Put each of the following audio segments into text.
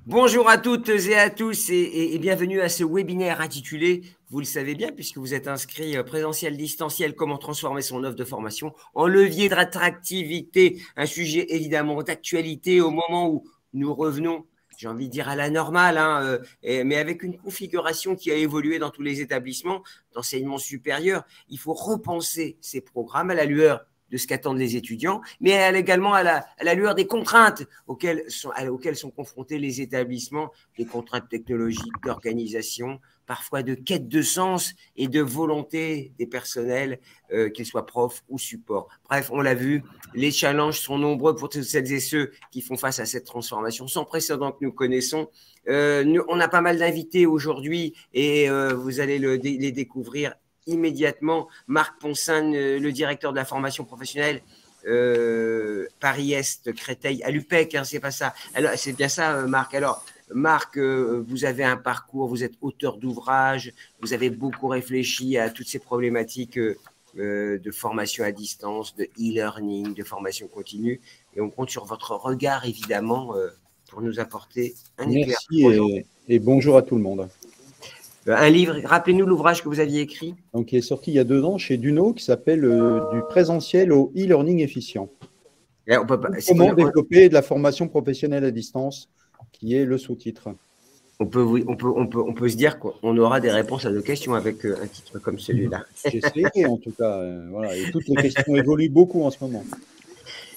Bonjour à toutes et à tous et bienvenue à ce webinaire intitulé, vous le savez bien puisque vous êtes inscrit présentiel, distanciel, comment transformer son offre de formation en levier d'attractivité, un sujet évidemment d'actualité au moment où nous revenons, j'ai envie de dire à la normale, mais avec une configuration qui a évolué dans tous les établissements d'enseignement supérieur. Il faut repenser ces programmes à la lueur de ce qu'attendent les étudiants, mais également à la lueur des contraintes auxquelles sont confrontés les établissements, des contraintes technologiques, d'organisation, parfois de quête de sens et de volonté des personnels, qu'ils soient profs ou supports. Bref, on l'a vu, les challenges sont nombreux pour toutes celles et ceux qui font face à cette transformation sans précédent que nous connaissons. On a pas mal d'invités aujourd'hui et vous allez les découvrir immédiatement. Marc Ponsin, le directeur de la formation professionnelle Paris-Est, Créteil, à l'UPEC, hein, c'est pas ça. Alors, c'est bien ça, Marc. Alors, Marc, vous avez un parcours, vous êtes auteur d'ouvrages, vous avez beaucoup réfléchi à toutes ces problématiques de formation à distance, de e-learning, de formation continue, et on compte sur votre regard, évidemment, pour nous apporter un éclairage. Merci et bonjour à tout le monde. Un livre, rappelez-nous l'ouvrage que vous aviez écrit. Donc, il est sorti il y a 2 ans chez Duno, qui s'appelle Du présentiel au e-learning efficient. Comment développer de la formation professionnelle à distance, qui est le sous-titre. On peut se dire qu'on aura des réponses à nos questions avec un titre comme celui-là. J'essaierai en tout cas. Voilà, et toutes les questions évoluent beaucoup en ce moment.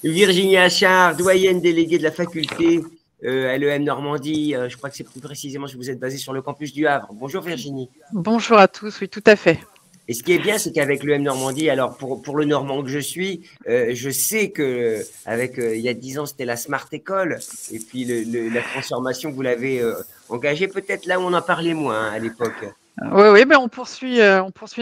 Virginie Achard, doyenne déléguée de la faculté à l'EM Normandie. Je crois que c'est plus précisément si vous êtes basé sur le campus du Havre. Bonjour Virginie. Bonjour à tous, oui, tout à fait. Et ce qui est bien, c'est qu'avec l'EM Normandie, alors pour le Normand que je suis, je sais que il y a 10 ans, c'était la Smart École. Et puis la transformation, vous l'avez engagée peut-être là où on en parlait moins à l'époque. Oui, ben on poursuit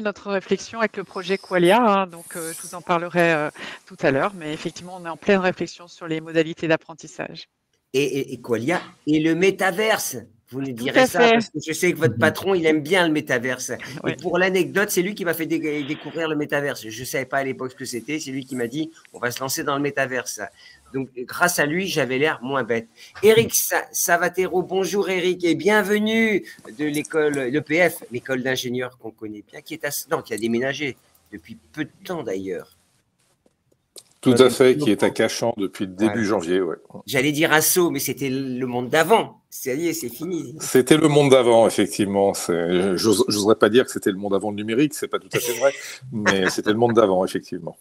notre réflexion avec le projet Qualia, hein, donc je vous en parlerai tout à l'heure, mais effectivement, on est en pleine réflexion sur les modalités d'apprentissage. Et Qualia et le métaverse. Vous nous direz ça parce que je sais que votre patron, il aime bien le métaverse. Oui. Et pour l'anecdote, c'est lui qui m'a fait découvrir le métaverse. Je ne savais pas à l'époque ce que c'était. C'est lui qui m'a dit, on va se lancer dans le métaverse. Donc, grâce à lui, j'avais l'air moins bête. Éric Savatero, bonjour Éric et bienvenue de l'école, l'EPF, l'école d'ingénieurs qu'on connaît bien, qui a déménagé depuis peu de temps d'ailleurs. Tout à fait, qui est à Cachan depuis le début janvier. Ouais. J'allais dire à Sceaux, mais c'était le monde d'avant. Ça y est, c'est fini. C'était le monde d'avant, effectivement. J'oserais pas dire que c'était le monde avant le numérique, c'est pas tout à fait vrai, mais c'était le monde d'avant, effectivement.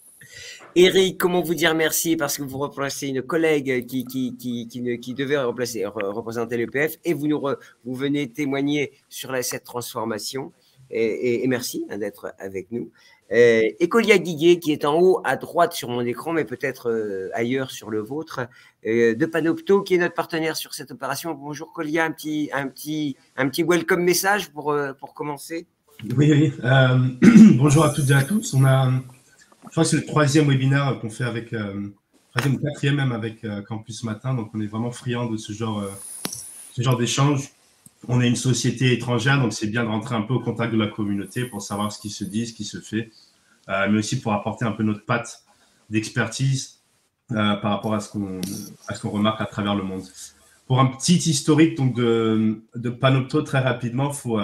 Éric, comment vous dire merci parce que vous remplacez une collègue qui devait représenter l'EPF et vous venez témoigner sur cette transformation. Et merci d'être avec nous. Et Colia Guiguet, qui est en haut à droite sur mon écran, mais peut-être ailleurs sur le vôtre, de Panopto, qui est notre partenaire sur cette opération. Bonjour Colia, un petit welcome message pour commencer. Oui. Bonjour à toutes et à tous. Je crois que c'est le 3e webinaire qu'on fait avec, 3e ou 4e même avec Campus Matin, donc on est vraiment friand de ce genre d'échange. On est une société étrangère, donc c'est bien de rentrer un peu au contact de la communauté pour savoir ce qui se dit, ce qui se fait, mais aussi pour apporter un peu notre patte d'expertise par rapport à ce qu'on remarque à travers le monde. Pour un petit historique donc de Panopto, très rapidement, faut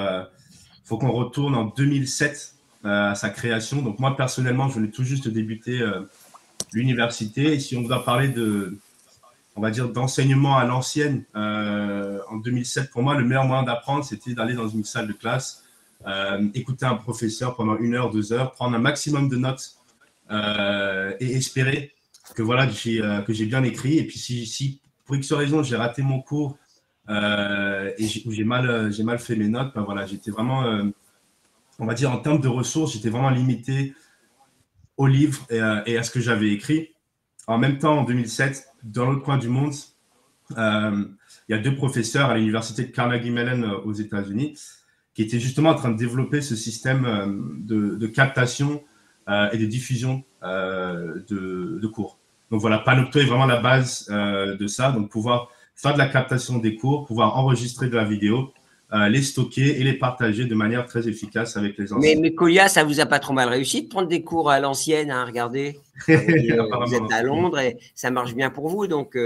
qu'on retourne en 2007 à sa création. Donc moi, personnellement, je venais tout juste de débuter l'université. Et si on doit parler on va dire, d'enseignement à l'ancienne, en 2007, pour moi, le meilleur moyen d'apprendre, c'était d'aller dans une salle de classe, écouter un professeur pendant 1 heure, 2 heures, prendre un maximum de notes et espérer que j'ai bien écrit. Et puis, si pour X raison, j'ai raté mon cours et j'ai mal fait mes notes, ben voilà, j'étais vraiment, on va dire, en termes de ressources, j'étais vraiment limité au livre et à ce que j'avais écrit. En même temps, en 2007, dans l'autre coin du monde, il y a 2 professeurs à l'université de Carnegie Mellon aux États-Unis qui étaient justement en train de développer ce système de captation et de diffusion de cours. Donc voilà, Panopto est vraiment la base de ça. Donc pouvoir faire de la captation des cours, pouvoir enregistrer de la vidéo les stocker et les partager de manière très efficace avec les enseignants. Mais Colia, ça vous a pas trop mal réussi de prendre des cours à l'ancienne, hein, regardez. Vous êtes à Londres et ça marche bien pour vous. Donc,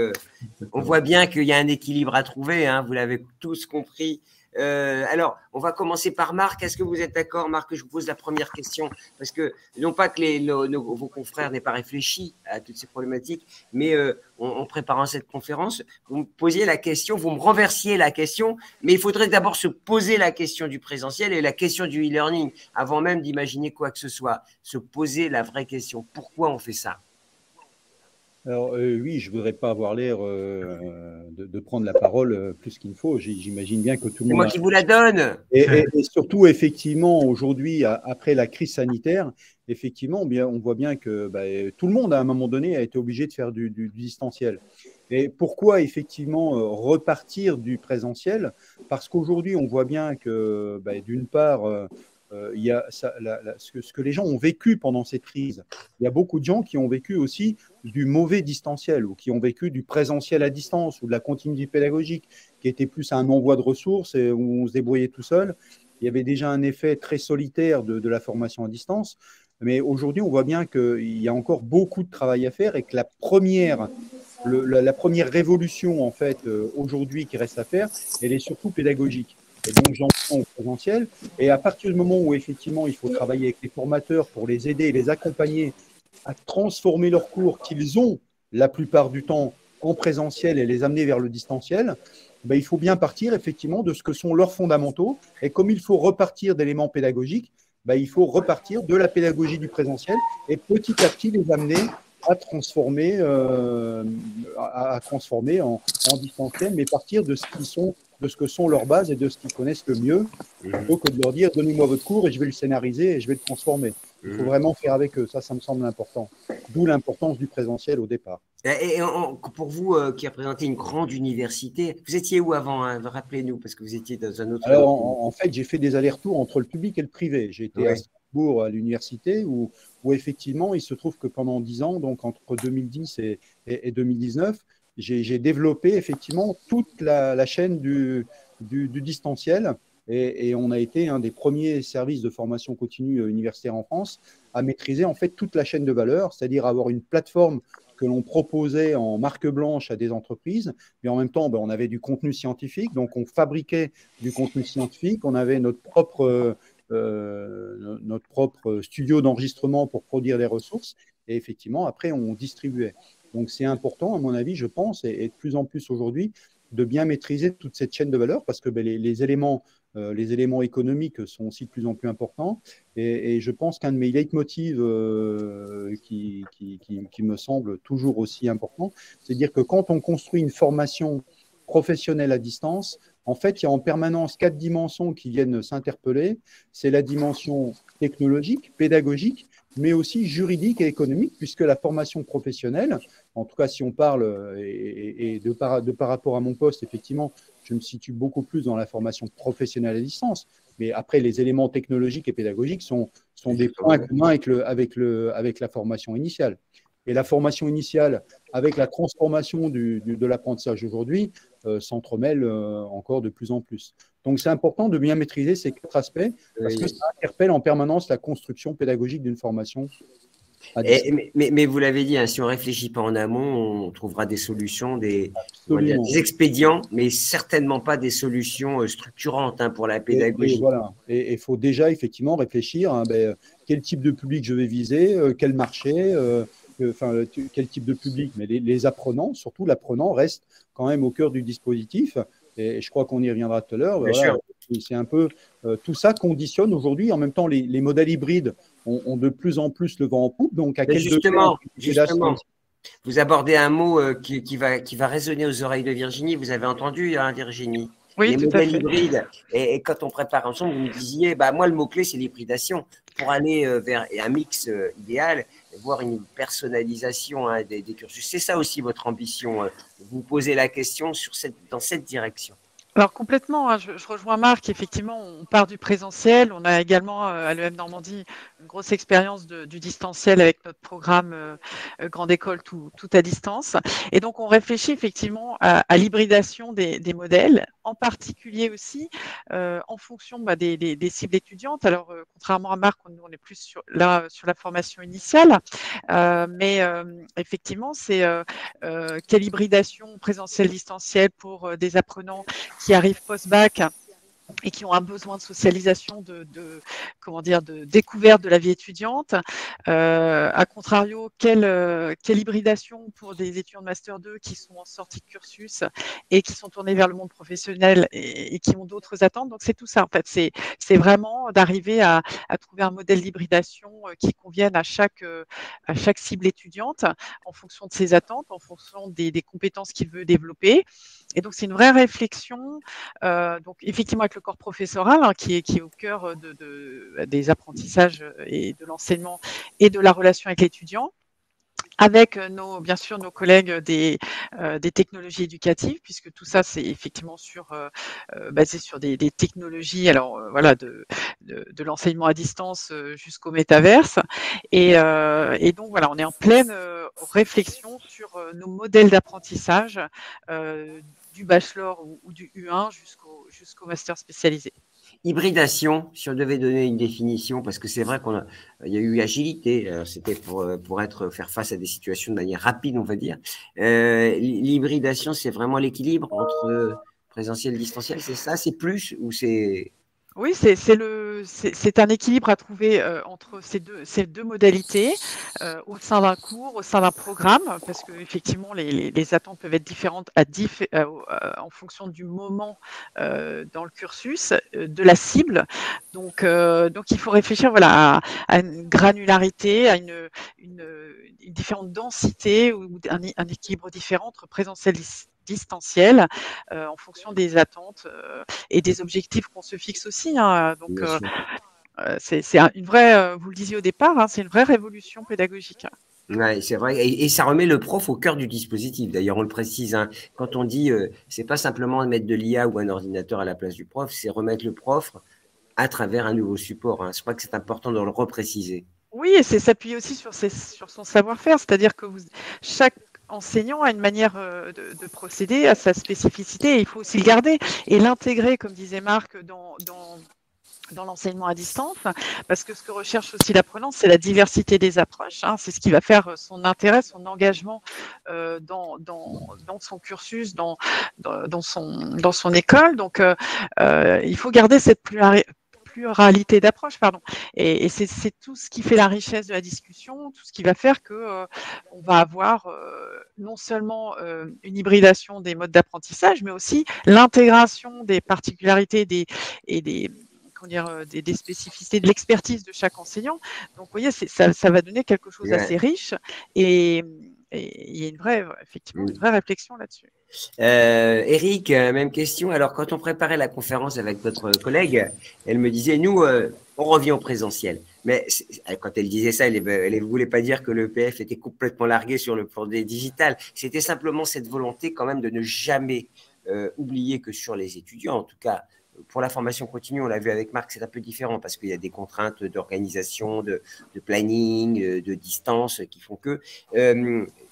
on voit bien qu'il y a un équilibre à trouver. Hein, vous l'avez tous compris. Alors, on va commencer par Marc. Est-ce que vous êtes d'accord, Marc, que je vous pose la première question? Parce que, non pas que vos confrères n'aient pas réfléchi à toutes ces problématiques, mais en préparant cette conférence, vous me posiez la question, vous me renversiez la question, mais il faudrait d'abord se poser la question du présentiel et la question du e-learning, avant même d'imaginer quoi que ce soit. Se poser la vraie question. Pourquoi on fait ça? Alors oui, je ne voudrais pas avoir l'air de prendre la parole plus qu'il ne faut. J'imagine bien que tout le monde… C'est moi qui vous la donne. Et surtout, effectivement, aujourd'hui, après la crise sanitaire, effectivement, on voit bien que tout le monde, à un moment donné, a été obligé de faire du distanciel. Et pourquoi, effectivement, repartir du présentiel? Parce qu'aujourd'hui, on voit bien que, d'une part… il y a ce que les gens ont vécu pendant cette crise. Il y a beaucoup de gens qui ont vécu aussi du mauvais distanciel ou qui ont vécu du présentiel à distance ou de la continuité pédagogique qui était plus un envoi de ressources et où on se débrouillait tout seul. Il y avait déjà un effet très solitaire de la formation à distance. Mais aujourd'hui, on voit bien qu'il y a encore beaucoup de travail à faire et que la première révolution, en fait, aujourd'hui qui reste à faire, elle est surtout pédagogique. Et donc, j'en prends au présentiel. Et à partir du moment où, effectivement, il faut travailler avec les formateurs pour les aider et les accompagner à transformer leurs cours qu'ils ont la plupart du temps en présentiel et les amener vers le distanciel, il faut bien partir, effectivement, de ce que sont leurs fondamentaux. Et comme il faut repartir d'éléments pédagogiques, il faut repartir de la pédagogie du présentiel et petit à petit les amener à transformer en distanciel, mais partir de ce que sont leurs bases et de ce qu'ils connaissent le mieux, plutôt que de leur dire donnez-moi votre cours et je vais le scénariser et je vais le transformer. Il faut vraiment faire avec eux, ça me semble important. D'où l'importance du présentiel au départ. Et pour vous qui représentez une grande université, vous étiez où avant, hein? Rappelez-nous, parce que vous étiez dans un autre… Alors, en fait, j'ai fait des allers-retours entre le public et le privé. J'ai été à Strasbourg à l'université où effectivement, il se trouve que pendant 10 ans, donc entre 2010 et 2019, j'ai développé effectivement toute la chaîne du distanciel et on a été un des premiers services de formation continue universitaire en France à maîtriser en fait toute la chaîne de valeur, c'est-à-dire avoir une plateforme que l'on proposait en marque blanche à des entreprises, mais en même temps, on avait du contenu scientifique, donc on fabriquait du contenu scientifique, on avait notre propre studio d'enregistrement pour produire des ressources, et effectivement, après, on distribuait. Donc, c'est important, à mon avis, je pense, et de plus en plus aujourd'hui, de bien maîtriser toute cette chaîne de valeur, parce que les éléments économiques sont aussi de plus en plus importants. Et je pense qu'un de mes leitmotivs qui me semble toujours aussi important, c'est de dire que quand on construit une formation professionnelle à distance, en fait, il y a en permanence 4 dimensions qui viennent s'interpeller. C'est la dimension technologique, pédagogique, mais aussi juridique et économique, puisque la formation professionnelle, en tout cas si on parle, et par rapport à mon poste, effectivement, je me situe beaucoup plus dans la formation professionnelle à distance, mais après les éléments technologiques et pédagogiques sont des points communs avec la formation initiale. Et la formation initiale, avec la transformation de l'apprentissage aujourd'hui, s'entremêle encore de plus en plus. Donc, c'est important de bien maîtriser ces 4 aspects parce que ça interpelle en permanence la construction pédagogique d'une formation. Mais vous l'avez dit, hein, si on ne réfléchit pas en amont, on trouvera des solutions, des expédients, mais certainement pas des solutions structurantes pour la pédagogie. Et il faut déjà effectivement réfléchir quel type de public je vais viser, quel marché, quel type de public. Mais les apprenants, surtout l'apprenant, reste quand même au cœur du dispositif. Et je crois qu'on y reviendra tout à l'heure. C'est un peu tout ça conditionne aujourd'hui. En même temps, les modèles hybrides ont de plus en plus le vent en poupe. Donc, justement, vous abordez un mot qui va résonner aux oreilles de Virginie. Vous avez entendu, hein, Virginie? Oui, les modèles hybrides. Et quand on prépare ensemble, vous me disiez, moi, le mot-clé, c'est l'hybridation. Pour aller vers un mix idéal, voire une personnalisation des cursus. C'est ça aussi votre ambition. Vous posez la question dans cette direction. Alors complètement, hein, je rejoins Marc, effectivement, on part du présentiel, on a également à l'EM Normandie une grosse expérience du distanciel avec notre programme Grande École tout à distance. Et donc, on réfléchit effectivement à l'hybridation des modèles, en particulier aussi en fonction des cibles étudiantes. Alors, contrairement à Marc, on est plus sur la formation initiale, mais effectivement, c'est quelle hybridation présentielle distancielle pour des apprenants qui arrivent post-bac et qui ont un besoin de socialisation, de découverte de la vie étudiante. À contrario, quelle hybridation pour des étudiants de Master 2 qui sont en sortie de cursus et qui sont tournés vers le monde professionnel et qui ont d'autres attentes. Donc, c'est tout ça, en fait. C'est vraiment d'arriver à trouver un modèle d'hybridation qui convienne à chaque cible étudiante en fonction de ses attentes, en fonction des compétences qu'il veut développer. Et donc, c'est une vraie réflexion, donc effectivement avec le corps professoral qui est au cœur des apprentissages et de l'enseignement et de la relation avec l'étudiant, avec bien sûr nos collègues des technologies éducatives, puisque tout ça c'est effectivement basé sur des technologies, alors voilà, de l'enseignement à distance jusqu'au métaverse, et donc voilà, on est en pleine réflexion sur nos modèles d'apprentissage du bachelor ou du U1 jusqu'au master spécialisé. Hybridation, si on devait donner une définition, parce que c'est vrai qu'il y a eu agilité, c'était pour faire face à des situations de manière rapide, on va dire. L'hybridation, c'est vraiment l'équilibre entre présentiel et distanciel, c'est ça? C'est plus ou c'est… Oui, c'est un équilibre à trouver entre ces deux modalités au sein d'un cours, au sein d'un programme, parce que effectivement les attentes peuvent être différentes en fonction du moment dans le cursus, de la cible. Donc il faut réfléchir à une granularité, à une différente densité ou un équilibre différent entre présentiel distanciel en fonction des attentes et des objectifs qu'on se fixe aussi. Donc, c'est une vraie, vous le disiez au départ, c'est une vraie révolution pédagogique. Ouais, c'est vrai, et ça remet le prof au cœur du dispositif. D'ailleurs, on le précise, quand on dit, c'est pas simplement de mettre de l'IA ou un ordinateur à la place du prof, c'est remettre le prof à travers un nouveau support. Je crois que c'est important de le repréciser. Oui, et c'est s'appuyer aussi sur son savoir-faire, c'est-à-dire que chaque enseignant a une manière de procéder, à sa spécificité, et il faut aussi le garder et l'intégrer, comme disait Marc, dans l'enseignement à distance, parce que ce que recherche aussi l'apprenant, c'est la diversité des approches. C'est ce qui va faire son intérêt, son engagement dans son cursus, dans son école. Donc, il faut garder cette pluralité d'approche, et c'est tout ce qui fait la richesse de la discussion, tout ce qui va faire que on va avoir non seulement une hybridation des modes d'apprentissage, mais aussi l'intégration des particularités des spécificités de l'expertise de chaque enseignant. Donc, vous voyez, ça va donner quelque chose d'assez riche, et il y a une vraie réflexion là-dessus. Eric, même question. Alors, quand on préparait la conférence avec votre collègue, elle me disait, nous, on revient au présentiel. Mais quand elle disait ça, elle ne voulait pas dire que l'EPF était complètement largué sur le plan des digitales. C'était simplement cette volonté quand même de ne jamais oublier que sur les étudiants, en tout cas, pour la formation continue, on l'a vu avec Marc, c'est un peu différent parce qu'il y a des contraintes d'organisation, de planning, de distance qui font que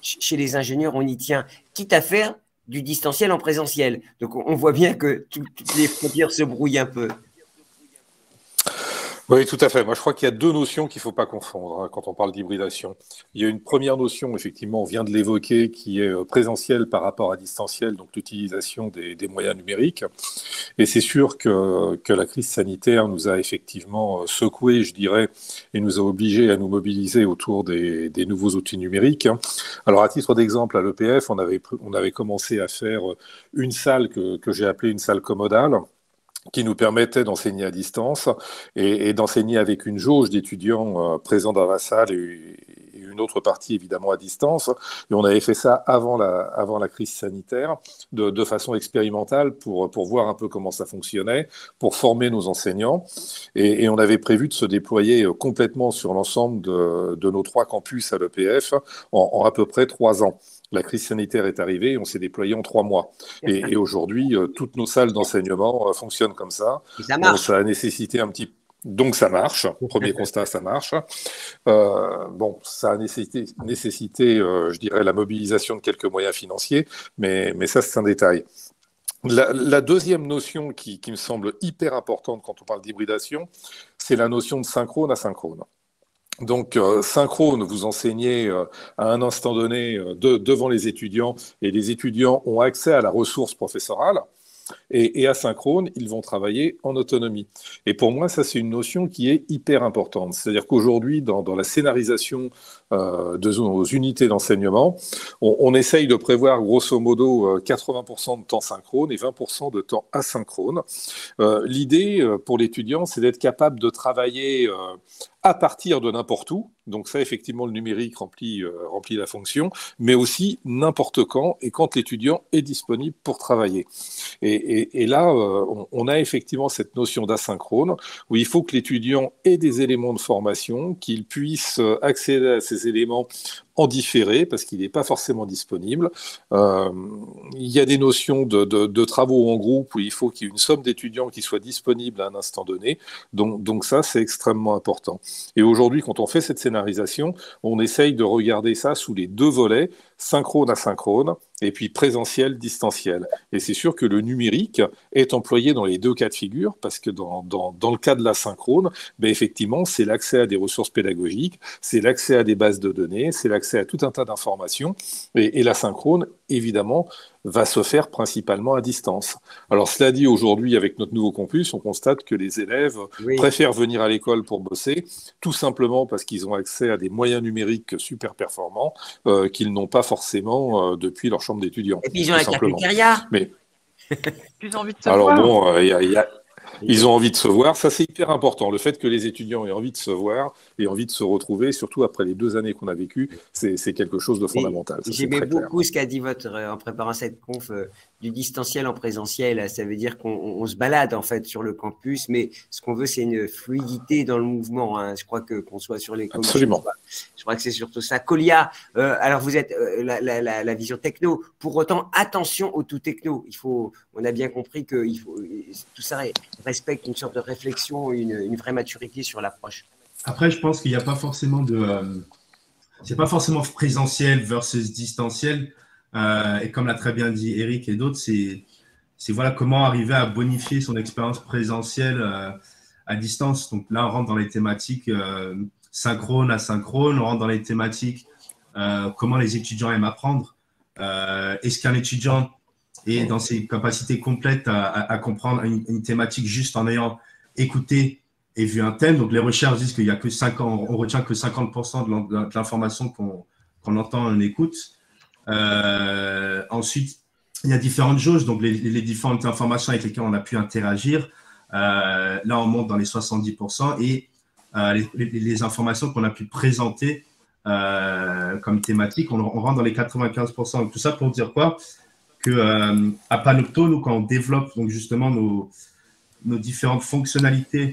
chez les ingénieurs, on y tient, quitte à faire du distanciel en présentiel. Donc, on voit bien que toutes les frontières se brouillent un peu. Oui, tout à fait. Moi, je crois qu'il y a deux notions qu'il ne faut pas confondre quand on parle d'hybridation. Il y a une première notion, effectivement, on vient de l'évoquer, qui est présentielle par rapport à distanciel, donc l'utilisation des moyens numériques. Et c'est sûr que la crise sanitaire nous a effectivement secoué, je dirais, et nous a obligés à nous mobiliser autour des nouveaux outils numériques. Alors, à titre d'exemple, à l'EPF, on avait commencé à faire une salle que j'ai appelée une salle commodale, qui nous permettait d'enseigner à distance et d'enseigner avec une jauge d'étudiants présents dans la salle et une autre partie évidemment à distance. Et on avait fait ça avant la crise sanitaire de façon expérimentale pour voir un peu comment ça fonctionnait, pour former nos enseignants. Et on avait prévu de se déployer complètement sur l'ensemble de nos 3 campus à l'EPF en à peu près 3 ans. La crise sanitaire est arrivée et on s'est déployé en 3 mois. Et aujourd'hui, toutes nos salles d'enseignement fonctionnent comme ça. Et ça marche. Ça a nécessité un petit… Donc ça marche. Premier constat, ça marche. Bon, ça a nécessité je dirais, la mobilisation de quelques moyens financiers, mais ça, c'est un détail. La deuxième notion qui me semble hyper importante quand on parle d'hybridation, c'est la notion de synchrone-asynchrone. Donc, synchrone, vous enseignez à un instant donné devant les étudiants, et les étudiants ont accès à la ressource professorale. Et asynchrone, ils vont travailler en autonomie. Et pour moi, ça, c'est une notion qui est hyper importante. C'est-à-dire qu'aujourd'hui, dans la scénarisation de nos unités d'enseignement, on essaye de prévoir grosso modo 80% de temps synchrone et 20% de temps asynchrone. L'idée pour l'étudiant, c'est d'être capable de travailler à partir de n'importe où. Donc ça, effectivement, le numérique remplit la fonction, mais aussi n'importe quand et quand l'étudiant est disponible pour travailler. Et là, on a effectivement cette notion d'asynchrone, où il faut que l'étudiant ait des éléments de formation, qu'il puisse accéder à ces éléments en différé, parce qu'il n'est pas forcément disponible. Il y a des notions de travaux en groupe où il faut qu'il y ait une somme d'étudiants qui soient disponibles à un instant donné. Donc ça, c'est extrêmement important. Et aujourd'hui, quand on fait cette scénarisation, on essaye de regarder ça sous les deux volets, synchrone, asynchrone, et puis présentiel, distanciel. Et c'est sûr que le numérique est employé dans les deux cas de figure, parce que dans le cas de l'asynchrone, ben effectivement, c'est l'accès à des ressources pédagogiques, c'est l'accès à des bases de données, c'est l'accès à tout un tas d'informations, et l'asynchrone, évidemment, va se faire principalement à distance. Alors, cela dit, aujourd'hui, avec notre nouveau campus, on constate que les élèves préfèrent venir à l'école pour bosser, tout simplement parce qu'ils ont accès à des moyens numériques super performants qu'ils n'ont pas forcément depuis leur chambre d'étudiants. Et puis, ils ont la cafétéria. Mais Plus envie de se alors voir. bon, ils ont envie de se voir, ça c'est hyper important. Le fait que les étudiants aient envie de se voir et envie de se retrouver, surtout après les 2 années qu'on a vécues, c'est quelque chose de fondamental. J'aimais beaucoup ce qu'a dit en préparant cette conf du distanciel en présentiel. Ça veut dire qu'on se balade en fait sur le campus, mais ce qu'on veut, c'est une fluidité dans le mouvement. Hein. Je crois qu'on soit sur les campus. Absolument. Je crois que c'est surtout ça. Colia, alors vous êtes la vision techno. Pour autant, attention au tout techno. On a bien compris que tout ça respecte une sorte de réflexion, une vraie maturité sur l'approche. Après, je pense qu'il n'y a pas forcément c'est pas forcément présentiel versus distanciel. Et comme l'a très bien dit Eric et d'autres, c'est voilà comment arriver à bonifier son expérience présentielle à distance. Donc là, on rentre dans les thématiques synchrone, asynchrone. On rentre dans les thématiques comment les étudiants aiment apprendre. Est-ce qu'un étudiant est dans ses capacités complètes à comprendre une thématique juste en ayant écouté et vu un thème. Donc, les recherches disent qu'il y a que 5 ans, on retient que 50% de l'information qu'on entend, on écoute. Ensuite, il y a différentes jauges, donc les différentes informations avec lesquelles on a pu interagir. Là, on monte dans les 70% et les informations qu'on a pu présenter comme thématique, on rentre dans les 95%. Donc, tout ça pour dire quoi? Que à Panopto, nous, quand on développe donc justement nos différentes fonctionnalités,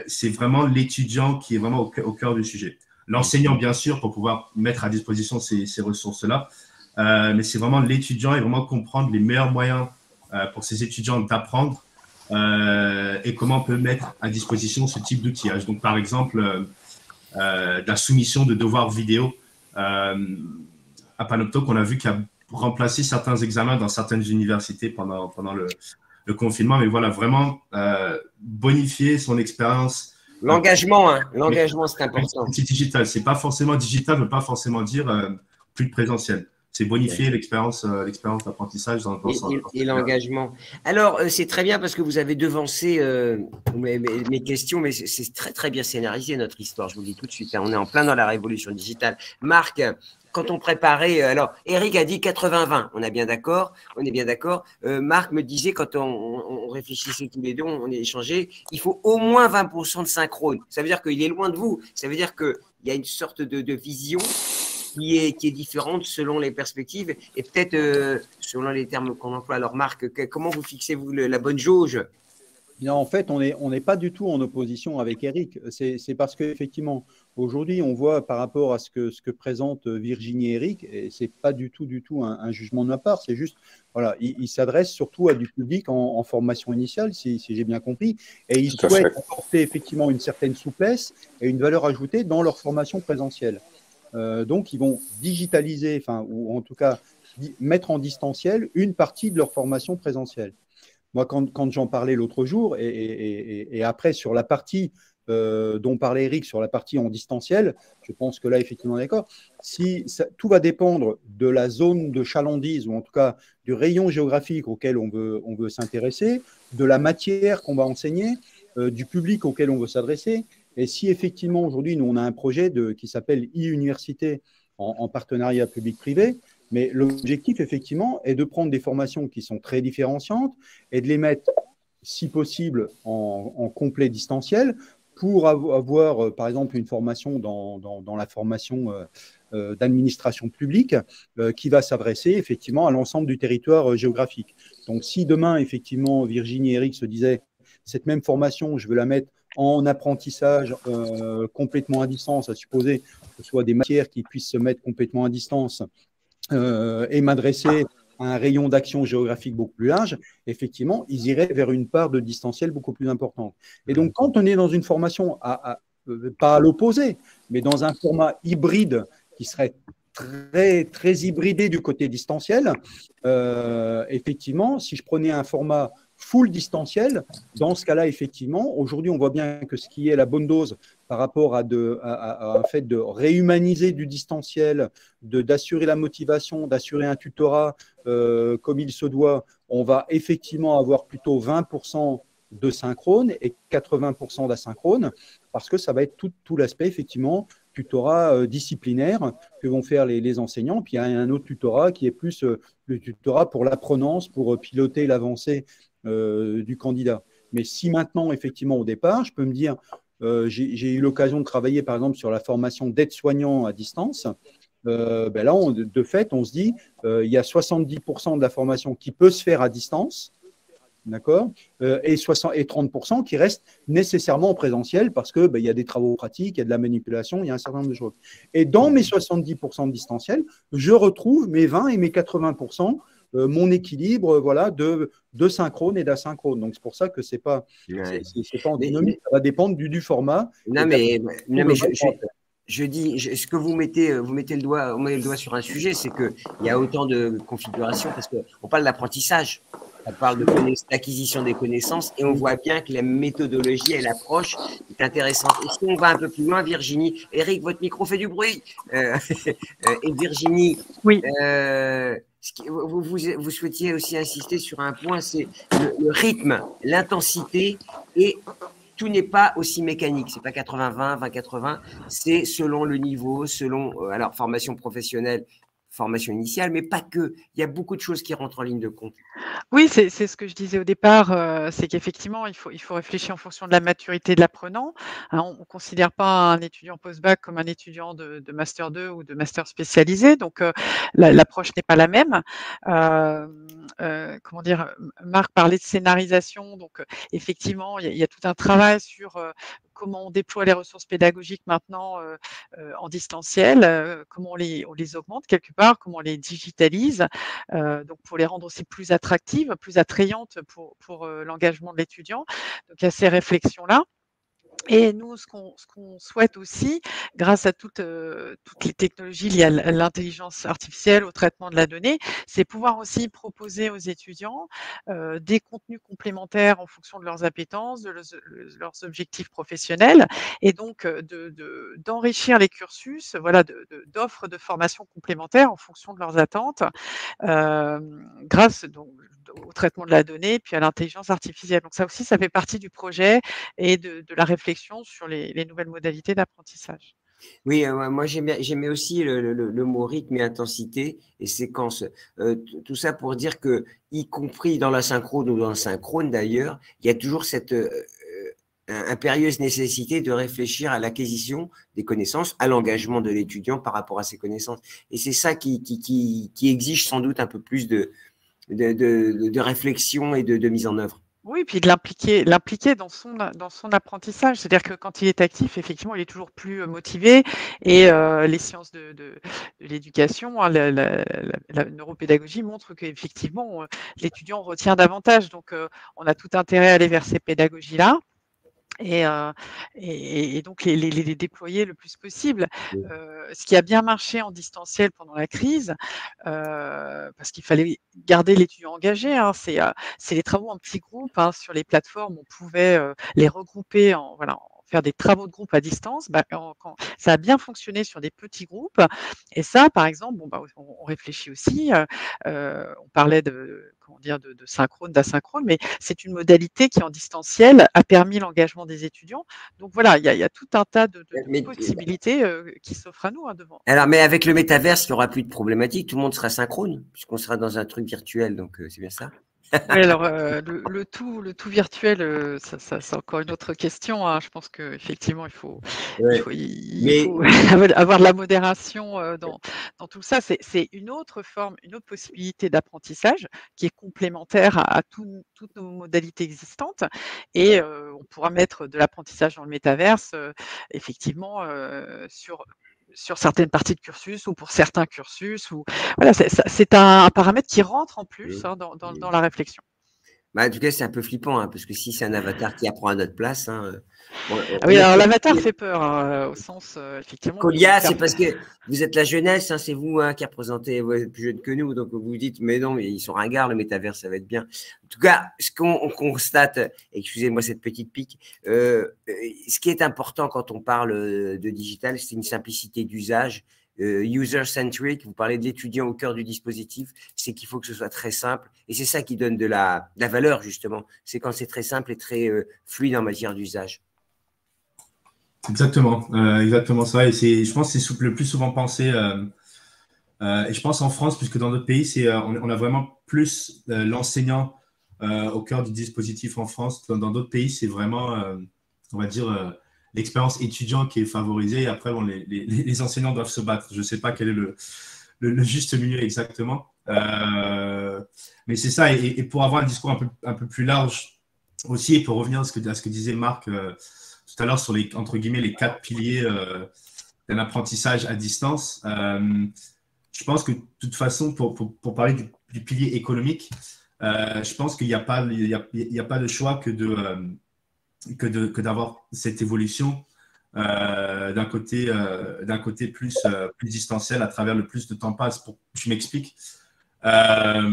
c'est vraiment l'étudiant qui est vraiment au cœur du sujet. L'enseignant, bien sûr, pour pouvoir mettre à disposition ces ressources-là, mais c'est vraiment l'étudiant et vraiment comprendre les meilleurs moyens pour ces étudiants d'apprendre et comment on peut mettre à disposition ce type d'outillage. Donc, par exemple, la soumission de devoirs vidéo à Panopto, qu'on a vu qu'il a remplacé certains examens dans certaines universités pendant le confinement, mais voilà, vraiment bonifier son expérience. L'engagement, l'engagement, c'est important. C'est digital, c'est pas forcément digital, ne veut pas forcément dire plus de présentiel. C'est bonifier l'expérience d'apprentissage dans et l'engagement. Alors, c'est très bien parce que vous avez devancé mes questions, mais c'est très, très bien scénarisé notre histoire, je vous le dis tout de suite. Hein. On est en plein dans la révolution digitale. Marc, quand on préparait, alors Eric a dit 80-20, on est bien d'accord. Marc me disait, quand on réfléchissait tous les deux, on échangeait, il faut au moins 20% de synchrone. Ça veut dire qu'il est loin de vous. Ça veut dire qu'il y a une sorte de vision qui est différente selon les perspectives et peut-être selon les termes qu'on emploie. Alors Marc, comment vous fixez-vous la bonne jauge? Non, en fait, on n'est pas du tout en opposition avec Eric. C'est parce qu'effectivement, aujourd'hui, on voit par rapport à ce que présente Virginie et Eric, et ce n'est pas du tout un jugement de ma part, c'est juste, voilà, il s'adresse surtout à du public en formation initiale, si j'ai bien compris, et ils souhaitent apporter effectivement une certaine souplesse et une valeur ajoutée dans leur formation présentielle. Donc, ils vont digitaliser, enfin, ou en tout cas, mettre en distanciel une partie de leur formation présentielle. Moi, quand j'en parlais l'autre jour, et après sur la partie dont parlait Eric, sur la partie en distanciel, je pense que là, effectivement, d'accord, tout va dépendre de la zone de chalandise, ou en tout cas du rayon géographique auquel on veut s'intéresser, de la matière qu'on va enseigner, du public auquel on veut s'adresser. Et si effectivement, aujourd'hui, nous, on a un projet qui s'appelle e-université en partenariat public-privé, mais l'objectif, effectivement, est de prendre des formations qui sont très différenciantes et de les mettre, si possible, en complet distanciel pour avoir, par exemple, une formation dans la formation d'administration publique qui va s'adresser, effectivement, à l'ensemble du territoire géographique. Donc, si demain, effectivement, Virginie et Eric se disaient, cette même formation, je veux la mettre en apprentissage complètement à distance, à supposer que ce soit des matières qui puissent se mettre complètement à distance, et m'adresser à un rayon d'action géographique beaucoup plus large, effectivement, ils iraient vers une part de distanciel beaucoup plus importante. Et donc, quand on est dans une formation, pas à l'opposé, mais dans un format hybride qui serait très hybridé du côté distanciel, effectivement, si je prenais un format full distanciel, dans ce cas-là, effectivement, aujourd'hui, on voit bien que ce qui est la bonne dose par rapport à un fait de réhumaniser du distanciel, d'assurer la motivation, d'assurer un tutorat comme il se doit, on va effectivement avoir plutôt 20% de synchrone et 80% d'asynchrone, parce que ça va être tout l'aspect, effectivement, tutorat disciplinaire que vont faire les enseignants. Puis il y a un autre tutorat qui est plus le tutorat pour l'apprenance, pour piloter l'avancée du candidat. Mais si maintenant, effectivement, au départ, je peux me dire, j'ai eu l'occasion de travailler, par exemple, sur la formation d'aide-soignant à distance, ben là, de fait, on se dit, il y a 70% de la formation qui peut se faire à distance, d'accord, et 30% qui restent nécessairement en présentiel parce que il y a des travaux pratiques, il y a de la manipulation, il y a un certain nombre de choses. Et dans mes 70% de distanciel, je retrouve mes 20 et mes 80%, mon équilibre, voilà, de synchrone et d'asynchrone. Donc c'est pour ça que c'est pas antinomique, ça va dépendre du format. Non, mais je dis, ce que vous mettez le doigt sur un sujet, c'est qu'il y a autant de configurations parce qu'on parle d'apprentissage. On parle d'acquisition des connaissances et on voit bien que la méthodologie et l'approche est intéressante. Et si on va un peu plus loin, Virginie, Eric, votre micro fait du bruit. Et Virginie, oui. Vous souhaitiez aussi insister sur un point, c'est le rythme, l'intensité, et tout n'est pas aussi mécanique. C'est pas 80-20, 20-80, c'est selon le niveau, selon alors formation professionnelle, formation initiale, mais pas que. Il y a beaucoup de choses qui rentrent en ligne de compte. Oui, c'est ce que je disais au départ, c'est qu'effectivement, il faut réfléchir en fonction de la maturité de l'apprenant. Hein, on ne considère pas un étudiant post-bac comme un étudiant de Master 2 ou de Master spécialisé, donc l'approche n'est pas la même. Comment dire, Marc parlait de scénarisation, donc effectivement, il y a tout un travail sur comment on déploie les ressources pédagogiques maintenant en distanciel, comment on les augmente quelque part, comment on les digitalise, donc pour les rendre aussi plus attractives, plus attrayantes pour l'engagement de l'étudiant. Donc il y a ces réflexions-là. Et nous, ce qu'on souhaite aussi, grâce à toutes les technologies liées à l'intelligence artificielle, au traitement de la donnée, c'est pouvoir aussi proposer aux étudiants des contenus complémentaires en fonction de leurs appétences, de leurs objectifs professionnels, et donc d'enrichir les cursus, voilà, d'offres de formation complémentaires en fonction de leurs attentes, grâce donc au traitement de la donnée, puis à l'intelligence artificielle. Donc ça aussi, ça fait partie du projet et de la réflexion sur les nouvelles modalités d'apprentissage. Oui, moi j'aimais aussi le mot rythme et intensité et séquence. Tout ça pour dire que, y compris dans la synchrone ou dans le synchrone d'ailleurs, il y a toujours cette impérieuse nécessité de réfléchir à l'acquisition des connaissances, à l'engagement de l'étudiant par rapport à ses connaissances. Et c'est ça qui exige sans doute un peu plus de réflexion et de mise en œuvre. Oui, puis de l'impliquer dans son apprentissage. C'est-à-dire que quand il est actif, effectivement, il est toujours plus motivé. Et les sciences de l'éducation, hein, la neuropédagogie montre qu'effectivement, l'étudiant retient davantage. Donc, on a tout intérêt à aller vers ces pédagogies-là. Et donc les déployer le plus possible. Ce qui a bien marché en distanciel pendant la crise, parce qu'il fallait garder l'étudiant engagé, hein, c'est les travaux en petits groupes, hein, sur les plateformes. On pouvait les regrouper faire des travaux de groupe à distance. Quand ça a bien fonctionné sur des petits groupes. Et ça, par exemple, on réfléchit aussi. On parlait de synchrone, d'asynchrone, mais c'est une modalité qui, en distanciel, a permis l'engagement des étudiants. Donc voilà, il y a tout un tas de possibilités qui s'offrent à nous, hein, devant. Alors, mais avec le métaverse, il n'y aura plus de problématique. Tout le monde sera synchrone, puisqu'on sera dans un truc virtuel. Donc, c'est bien ça. Oui, alors le tout virtuel, ça c'est encore une autre question, hein. Je pense qu'effectivement, il faut avoir de la modération dans tout ça. C'est une autre forme, une autre possibilité d'apprentissage qui est complémentaire à toutes nos modalités existantes. Et on pourra mettre de l'apprentissage dans le métaverse, effectivement, sur certaines parties de cursus ou pour certains cursus. Voilà, c'est un paramètre qui rentre en plus, hein, dans la réflexion. En tout cas, c'est un peu flippant, hein, parce que si c'est un avatar qui apprend à notre place. Oui, alors l'avatar fait peur, hein, au sens, effectivement. Colia, c'est parce que vous êtes la jeunesse, hein, c'est vous, hein, qui représentez, vous êtes plus jeune que nous, donc vous vous dites, mais non, mais ils sont ringards, le métavers, ça va être bien. En tout cas, ce qu'on constate, excusez-moi cette petite pique, ce qui est important quand on parle de digital, c'est une simplicité d'usage. User-centric, vous parlez de l'étudiant au cœur du dispositif, c'est qu'il faut que ce soit très simple, et c'est ça qui donne de la valeur, justement. C'est quand c'est très simple et très fluide en matière d'usage. Exactement ça. Et je pense que c'est le plus souvent pensé. Et je pense en France, puisque dans d'autres pays, on a vraiment plus l'enseignant au cœur du dispositif en France. Dans d'autres pays, c'est vraiment, on va dire, l'expérience étudiant qui est favorisée. Et après, les enseignants doivent se battre. Je ne sais pas quel est le juste milieu exactement. Mais c'est ça. Et pour avoir un discours un peu plus large aussi, et pour revenir à ce que disait Marc tout à l'heure sur entre guillemets, les 4 piliers d'un apprentissage à distance, je pense que de toute façon, pour parler du pilier économique, je pense qu'il n'y a pas de choix que d'avoir cette évolution d'un côté plus distanciel à travers le plus de temps passe. Je m'explique. D'un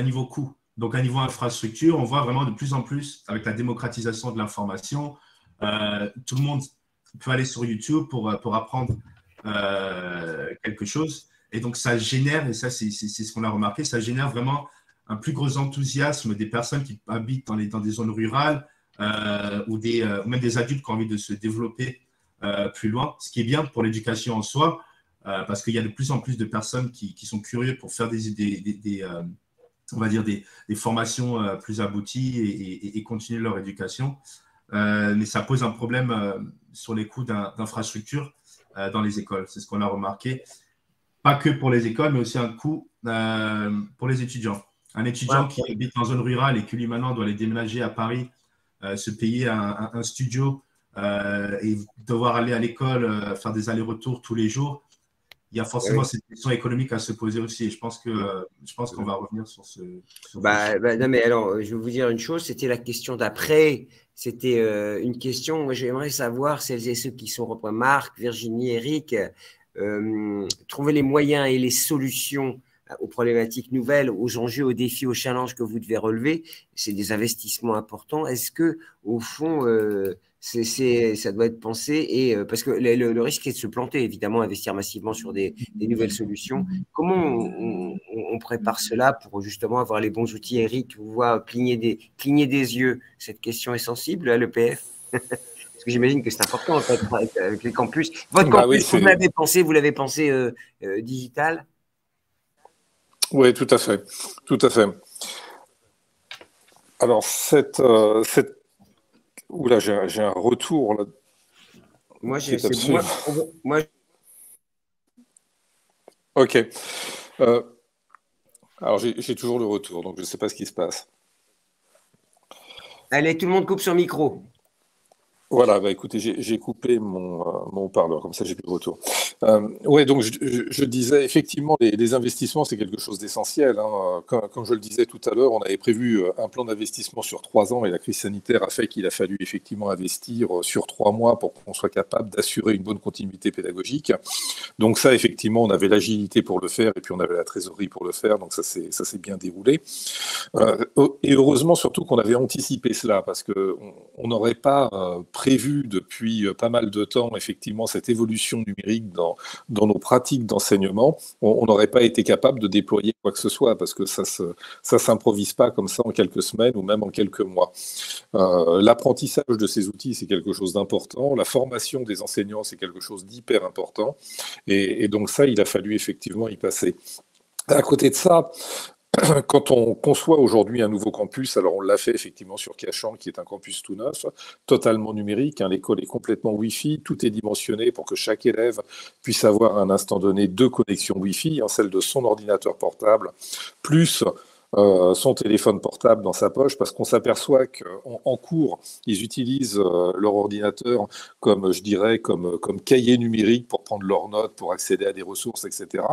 niveau coût. Donc, à niveau infrastructure, on voit vraiment de plus en plus, avec la démocratisation de l'information, tout le monde peut aller sur YouTube pour apprendre quelque chose. Et donc, ça génère, et ça, c'est ce qu'on a remarqué, ça génère vraiment un plus gros enthousiasme des personnes qui habitent dans des zones rurales ou même des adultes qui ont envie de se développer plus loin, ce qui est bien pour l'éducation en soi, parce qu'il y a de plus en plus de personnes qui sont curieux pour faire on va dire des formations plus abouties et continuer leur éducation. Mais ça pose un problème sur les coûts d'infrastructure dans les écoles. C'est ce qu'on a remarqué. Pas que pour les écoles, mais aussi un coût pour les étudiants. Un étudiant qui habite en zone rurale et qui lui maintenant doit aller déménager à Paris, se payer un studio et devoir aller à l'école, faire des allers-retours tous les jours, il y a forcément cette question économique à se poser aussi. Et je pense qu'on va revenir sur ce. Non, mais alors, je vais vous dire une chose, c'était la question d'après. C'était une question, moi j'aimerais savoir, celles et ceux qui sont repris, Marc, Virginie, Eric, trouver les moyens et les solutions aux problématiques nouvelles, aux enjeux, aux défis, aux challenges que vous devez relever. C'est des investissements importants. Est-ce que, au fond, ça doit être pensé parce que le risque est de se planter, évidemment, investir massivement sur des nouvelles solutions. Comment on prépare cela pour justement avoir les bons outils? Eric, vous voyez cligner des yeux. Cette question est sensible à l'EPF? Parce que j'imagine que c'est important en fait, avec les campus. Votre campus, vous l'avez pensé digital? Oui, tout à fait. Tout à fait. Alors, oula, j'ai un retour là. Moi, Ok. Alors, j'ai toujours le retour, donc je ne sais pas ce qui se passe. Allez, tout le monde coupe son micro. Voilà, bah écoutez, j'ai coupé mon haut-parleur, comme ça j'ai plus de retour. Ouais, donc je disais, effectivement, les investissements, c'est quelque chose d'essentiel, hein. Comme je le disais tout à l'heure, on avait prévu un plan d'investissement sur 3 ans et la crise sanitaire a fait qu'il a fallu effectivement investir sur 3 mois pour qu'on soit capable d'assurer une bonne continuité pédagogique. Donc ça, effectivement, on avait l'agilité pour le faire et puis on avait la trésorerie pour le faire, donc ça s'est bien déroulé. Et heureusement surtout qu'on avait anticipé cela, parce qu'on n'aurait pas prévu depuis pas mal de temps, effectivement, cette évolution numérique dans nos pratiques d'enseignement. On n'aurait pas été capable de déployer quoi que ce soit, parce que ça s'improvise pas comme ça en quelques semaines ou même en quelques mois. L'apprentissage de ces outils, c'est quelque chose d'important. La formation des enseignants, c'est quelque chose d'hyper important. Et donc ça, il a fallu effectivement y passer. À côté de ça, quand on conçoit aujourd'hui un nouveau campus, alors on l'a fait effectivement sur Cachan, qui est un campus tout neuf, totalement numérique, hein, l'école est complètement Wi-Fi, tout est dimensionné pour que chaque élève puisse avoir à un instant donné 2 connexions Wi-Fi, hein, celle de son ordinateur portable, plus son téléphone portable dans sa poche, parce qu'on s'aperçoit qu'en cours, ils utilisent leur ordinateur comme, je dirais, comme cahier numérique pour prendre leurs notes, pour accéder à des ressources, etc.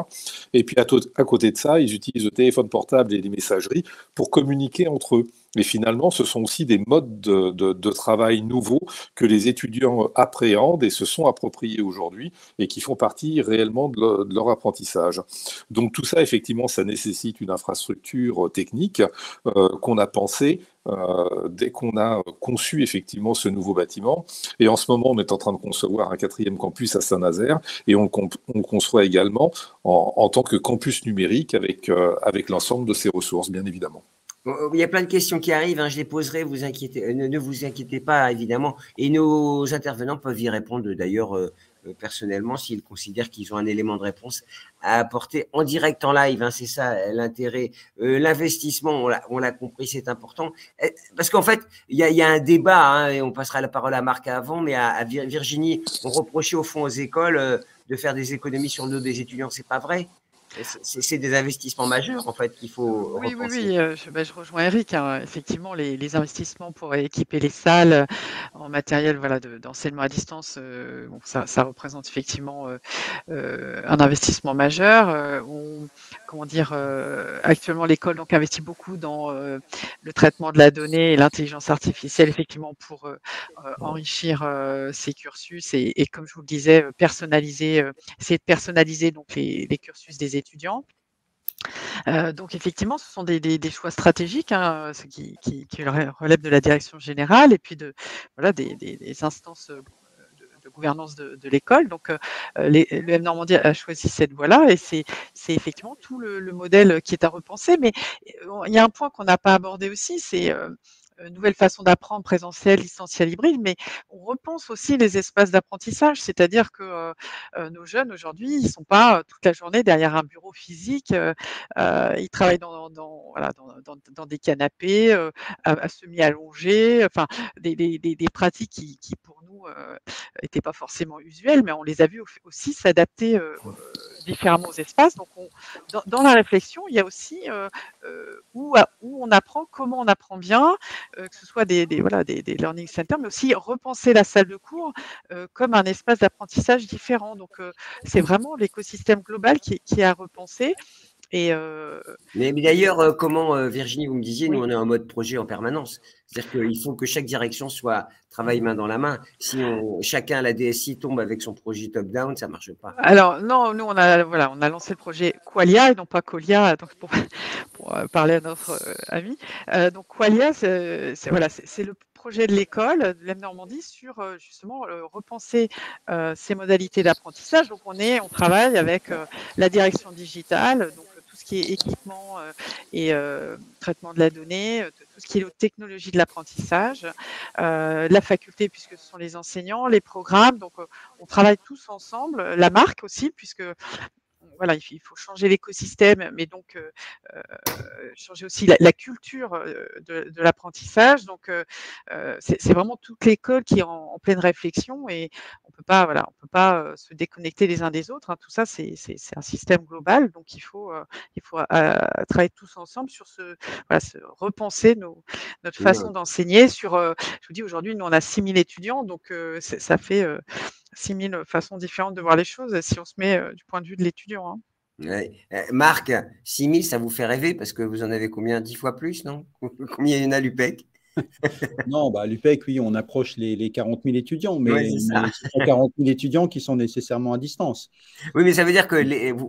Et puis à côté de ça, ils utilisent le téléphone portable et les messageries pour communiquer entre eux. Et finalement, ce sont aussi des modes de travail nouveaux que les étudiants appréhendent et se sont appropriés aujourd'hui et qui font partie réellement de leur apprentissage. Donc tout ça, effectivement, ça nécessite une infrastructure technique qu'on a pensée dès qu'on a conçu effectivement ce nouveau bâtiment. Et en ce moment, on est en train de concevoir un 4e campus à Saint-Nazaire et on le conçoit également en tant que campus numérique avec l'ensemble de ses ressources, bien évidemment. Il y a plein de questions qui arrivent, hein, je les poserai, vous inquiétez, ne vous inquiétez pas, évidemment. Et nos intervenants peuvent y répondre, d'ailleurs, personnellement, s'ils considèrent qu'ils ont un élément de réponse à apporter en direct, en live. Hein, c'est ça l'intérêt. L'investissement, on l'a compris, c'est important. Parce qu'en fait, il y a un débat, hein, et on passera la parole à Marc avant, mais à Virginie, on reprochait au fond aux écoles de faire des économies sur le dos des étudiants. C'est pas vrai. C'est des investissements majeurs, en fait, qu'il faut Oui, repenser. je rejoins Eric, hein. Effectivement, les investissements pour équiper les salles en matériel d'enseignement à distance, bon, ça représente effectivement un investissement majeur. Comment dire, actuellement, l'école donc investit beaucoup dans le traitement de la donnée et l'intelligence artificielle, effectivement, pour enrichir ces cursus et comme je vous le disais, essayer de personnaliser donc les cursus des étudiants. Donc effectivement, ce sont des choix stratégiques, hein, ce qui relèvent de la direction générale et puis des instances de gouvernance de l'école. Donc le M Normandie a choisi cette voie-là et c'est effectivement tout le modèle qui est à repenser. Mais il y a un point qu'on n'a pas abordé aussi, c'est une nouvelle façon d'apprendre, présentiel, distanciel, hybride, mais on repense aussi les espaces d'apprentissage, c'est-à-dire que nos jeunes aujourd'hui, ils sont pas toute la journée derrière un bureau physique, ils travaillent dans des canapés, à semi-allongés, enfin des pratiques qui pour nous n'étaient pas forcément usuelles, mais on les a vus aussi s'adapter différemment aux espaces. Donc dans la réflexion, il y a aussi où on apprend, comment on apprend bien, que ce soit des learning centers, mais aussi repenser la salle de cours comme un espace d'apprentissage différent. Donc, c'est vraiment l'écosystème global qui est à repenser. Mais d'ailleurs, comment, Virginie, vous me disiez, nous, Oui. on est en mode projet en permanence. C'est-à-dire qu'il faut que chaque direction travaille main dans la main. Si chacun, la DSI, tombe avec son projet top-down, ça ne marche pas. Alors, non, nous, on a lancé le projet Qualia et non pas Colia, donc pour parler à notre ami. Donc, Qualia, c'est le projet de l'école de l'EM Normandie sur justement repenser ces modalités d'apprentissage. Donc, on travaille avec la direction digitale, donc tout ce qui est équipement et traitement de la donnée, tout ce qui est technologie de l'apprentissage, la faculté puisque ce sont les enseignants, les programmes. Donc, on travaille tous ensemble, la marque aussi puisque voilà, il faut changer l'écosystème, mais donc changer aussi la culture de l'apprentissage. Donc, c'est vraiment toute l'école qui est en pleine réflexion et on peut pas, voilà, on peut pas se déconnecter les uns des autres, hein. Tout ça, c'est un système global, donc il faut travailler tous ensemble sur voilà, repenser notre façon d'enseigner. Je vous dis, aujourd'hui, nous, on a 6000 étudiants, donc ça fait 6000 façons différentes de voir les choses si on se met du point de vue de l'étudiant, hein. Ouais. Marc, 6000, ça vous fait rêver parce que vous en avez combien? 10 fois plus, non? Combien il y en a à l'UPEC? Non, bah, à l'UPEC, oui, on approche les 40 000 étudiants, mais Ouais, c'est ça. ce sont 40 000 étudiants qui sont nécessairement à distance. Oui, mais ça veut dire que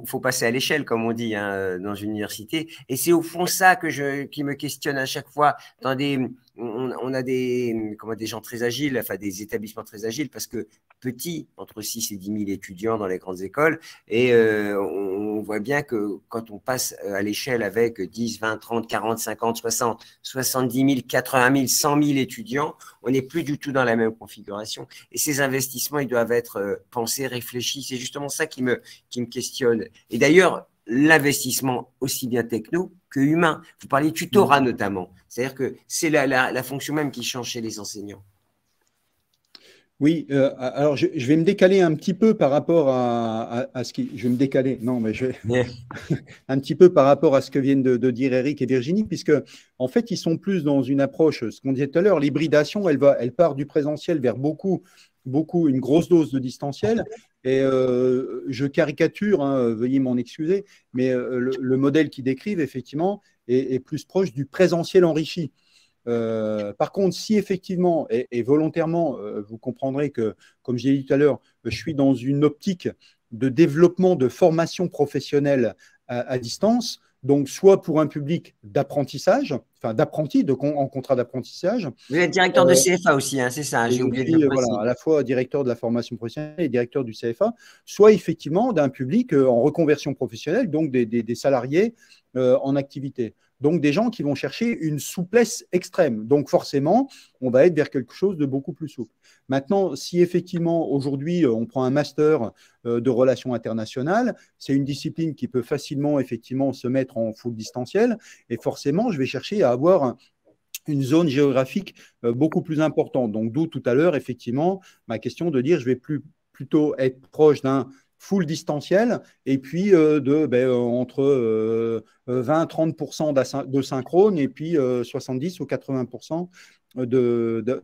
faut passer à l'échelle, comme on dit, hein, dans une université. Et c'est au fond ça qui me questionne à chaque fois. On a des gens très agiles, enfin des établissements très agiles, parce que petits, entre 6 et 10 000 étudiants dans les grandes écoles, et on voit bien que quand on passe à l'échelle avec 10, 20, 30, 40, 50, 60, 70 000, 80 000, 100 000 étudiants, on n'est plus du tout dans la même configuration. Et ces investissements, ils doivent être pensés, réfléchis. C'est justement ça qui me questionne. Et d'ailleurs, l'investissement aussi bien techno que humain. Vous parlez tutorat notamment. C'est-à-dire que c'est la fonction même qui change chez les enseignants. Oui, alors je vais me décaler un petit peu par rapport à ce qui… Je vais me décaler, non, mais je vais… un petit peu par rapport à ce que viennent de dire Eric et Virginie, puisque en fait, ils sont plus dans une approche, ce qu'on disait tout à l'heure, l'hybridation, elle part du présentiel vers une grosse dose de distanciel. Et je caricature, hein, veuillez m'en excuser, mais le modèle qu'ils décrivent, effectivement, est plus proche du présentiel enrichi. Par contre, si effectivement et volontairement, vous comprendrez que, comme j'ai dit tout à l'heure, je suis dans une optique de développement de formation professionnelle à distance, donc soit pour un public d'apprentissage, enfin d'apprentis, en contrat d'apprentissage. Vous êtes directeur de CFA aussi, hein, c'est ça, j'ai oublié de le préciser. Voilà, à la fois directeur de la formation professionnelle et directeur du CFA, soit effectivement d'un public en reconversion professionnelle, donc des salariés en activité. Donc, des gens qui vont chercher une souplesse extrême. Donc, forcément, on va être vers quelque chose de beaucoup plus souple. Maintenant, si effectivement, aujourd'hui, on prend un master de relations internationales, c'est une discipline qui peut facilement, effectivement, se mettre en full distanciel. Et forcément, je vais chercher à avoir une zone géographique beaucoup plus importante. Donc, d'où tout à l'heure, effectivement, ma question de dire, je vais plutôt être proche d'un full distanciel et puis entre 20-30% de synchrone et puis 70 ou 80%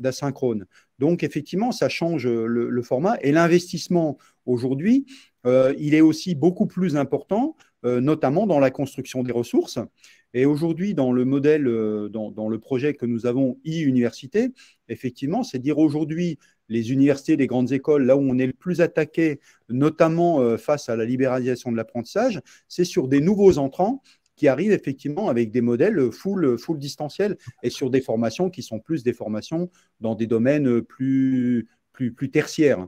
d'asynchrone. Donc, effectivement, ça change le format. Et l'investissement, aujourd'hui, il est aussi beaucoup plus important, notamment dans la construction des ressources. Et aujourd'hui, dans le modèle, dans le projet que nous avons e-université, effectivement, c'est dire aujourd'hui, les universités, les grandes écoles, là où on est le plus attaqué, notamment face à la libéralisation de l'apprentissage, c'est sur des nouveaux entrants qui arrivent effectivement avec des modèles full distanciel et sur des formations qui sont plus des formations dans des domaines plus tertiaires.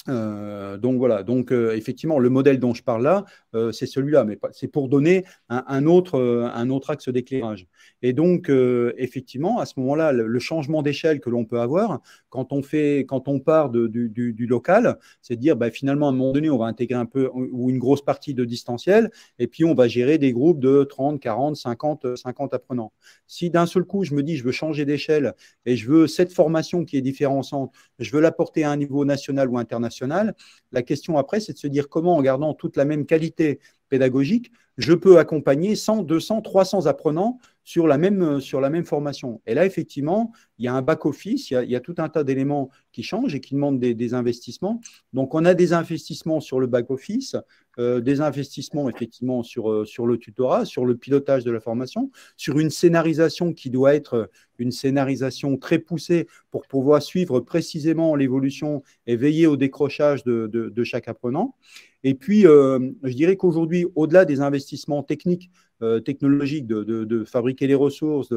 Donc voilà, donc effectivement, le modèle dont je parle là, c'est celui-là, mais c'est pour donner un autre axe d'éclairage. Et donc, effectivement, à ce moment-là, le changement d'échelle que l'on peut avoir, quand on part du local, c'est de dire, finalement, à un moment donné, on va intégrer un peu ou une grosse partie de distanciel, et puis on va gérer des groupes de 30, 40, 50 apprenants. Si d'un seul coup, je me dis, je veux changer d'échelle et je veux cette formation qui est différenciante, je veux l'apporter à un niveau national ou international, la question après, c'est de se dire comment, en gardant toute la même qualité pédagogique, je peux accompagner 100, 200, 300 apprenants sur la même formation. Et là, effectivement, il y a un back-office, il y a tout un tas d'éléments qui changent et qui demandent des investissements. Donc, on a des investissements sur le back-office, des investissements effectivement sur le tutorat, sur le pilotage de la formation, sur une scénarisation qui doit être une scénarisation très poussée pour pouvoir suivre précisément l'évolution et veiller au décrochage de chaque apprenant. Et puis, je dirais qu'aujourd'hui, au-delà des investissements techniques, technologiques, de fabriquer les ressources,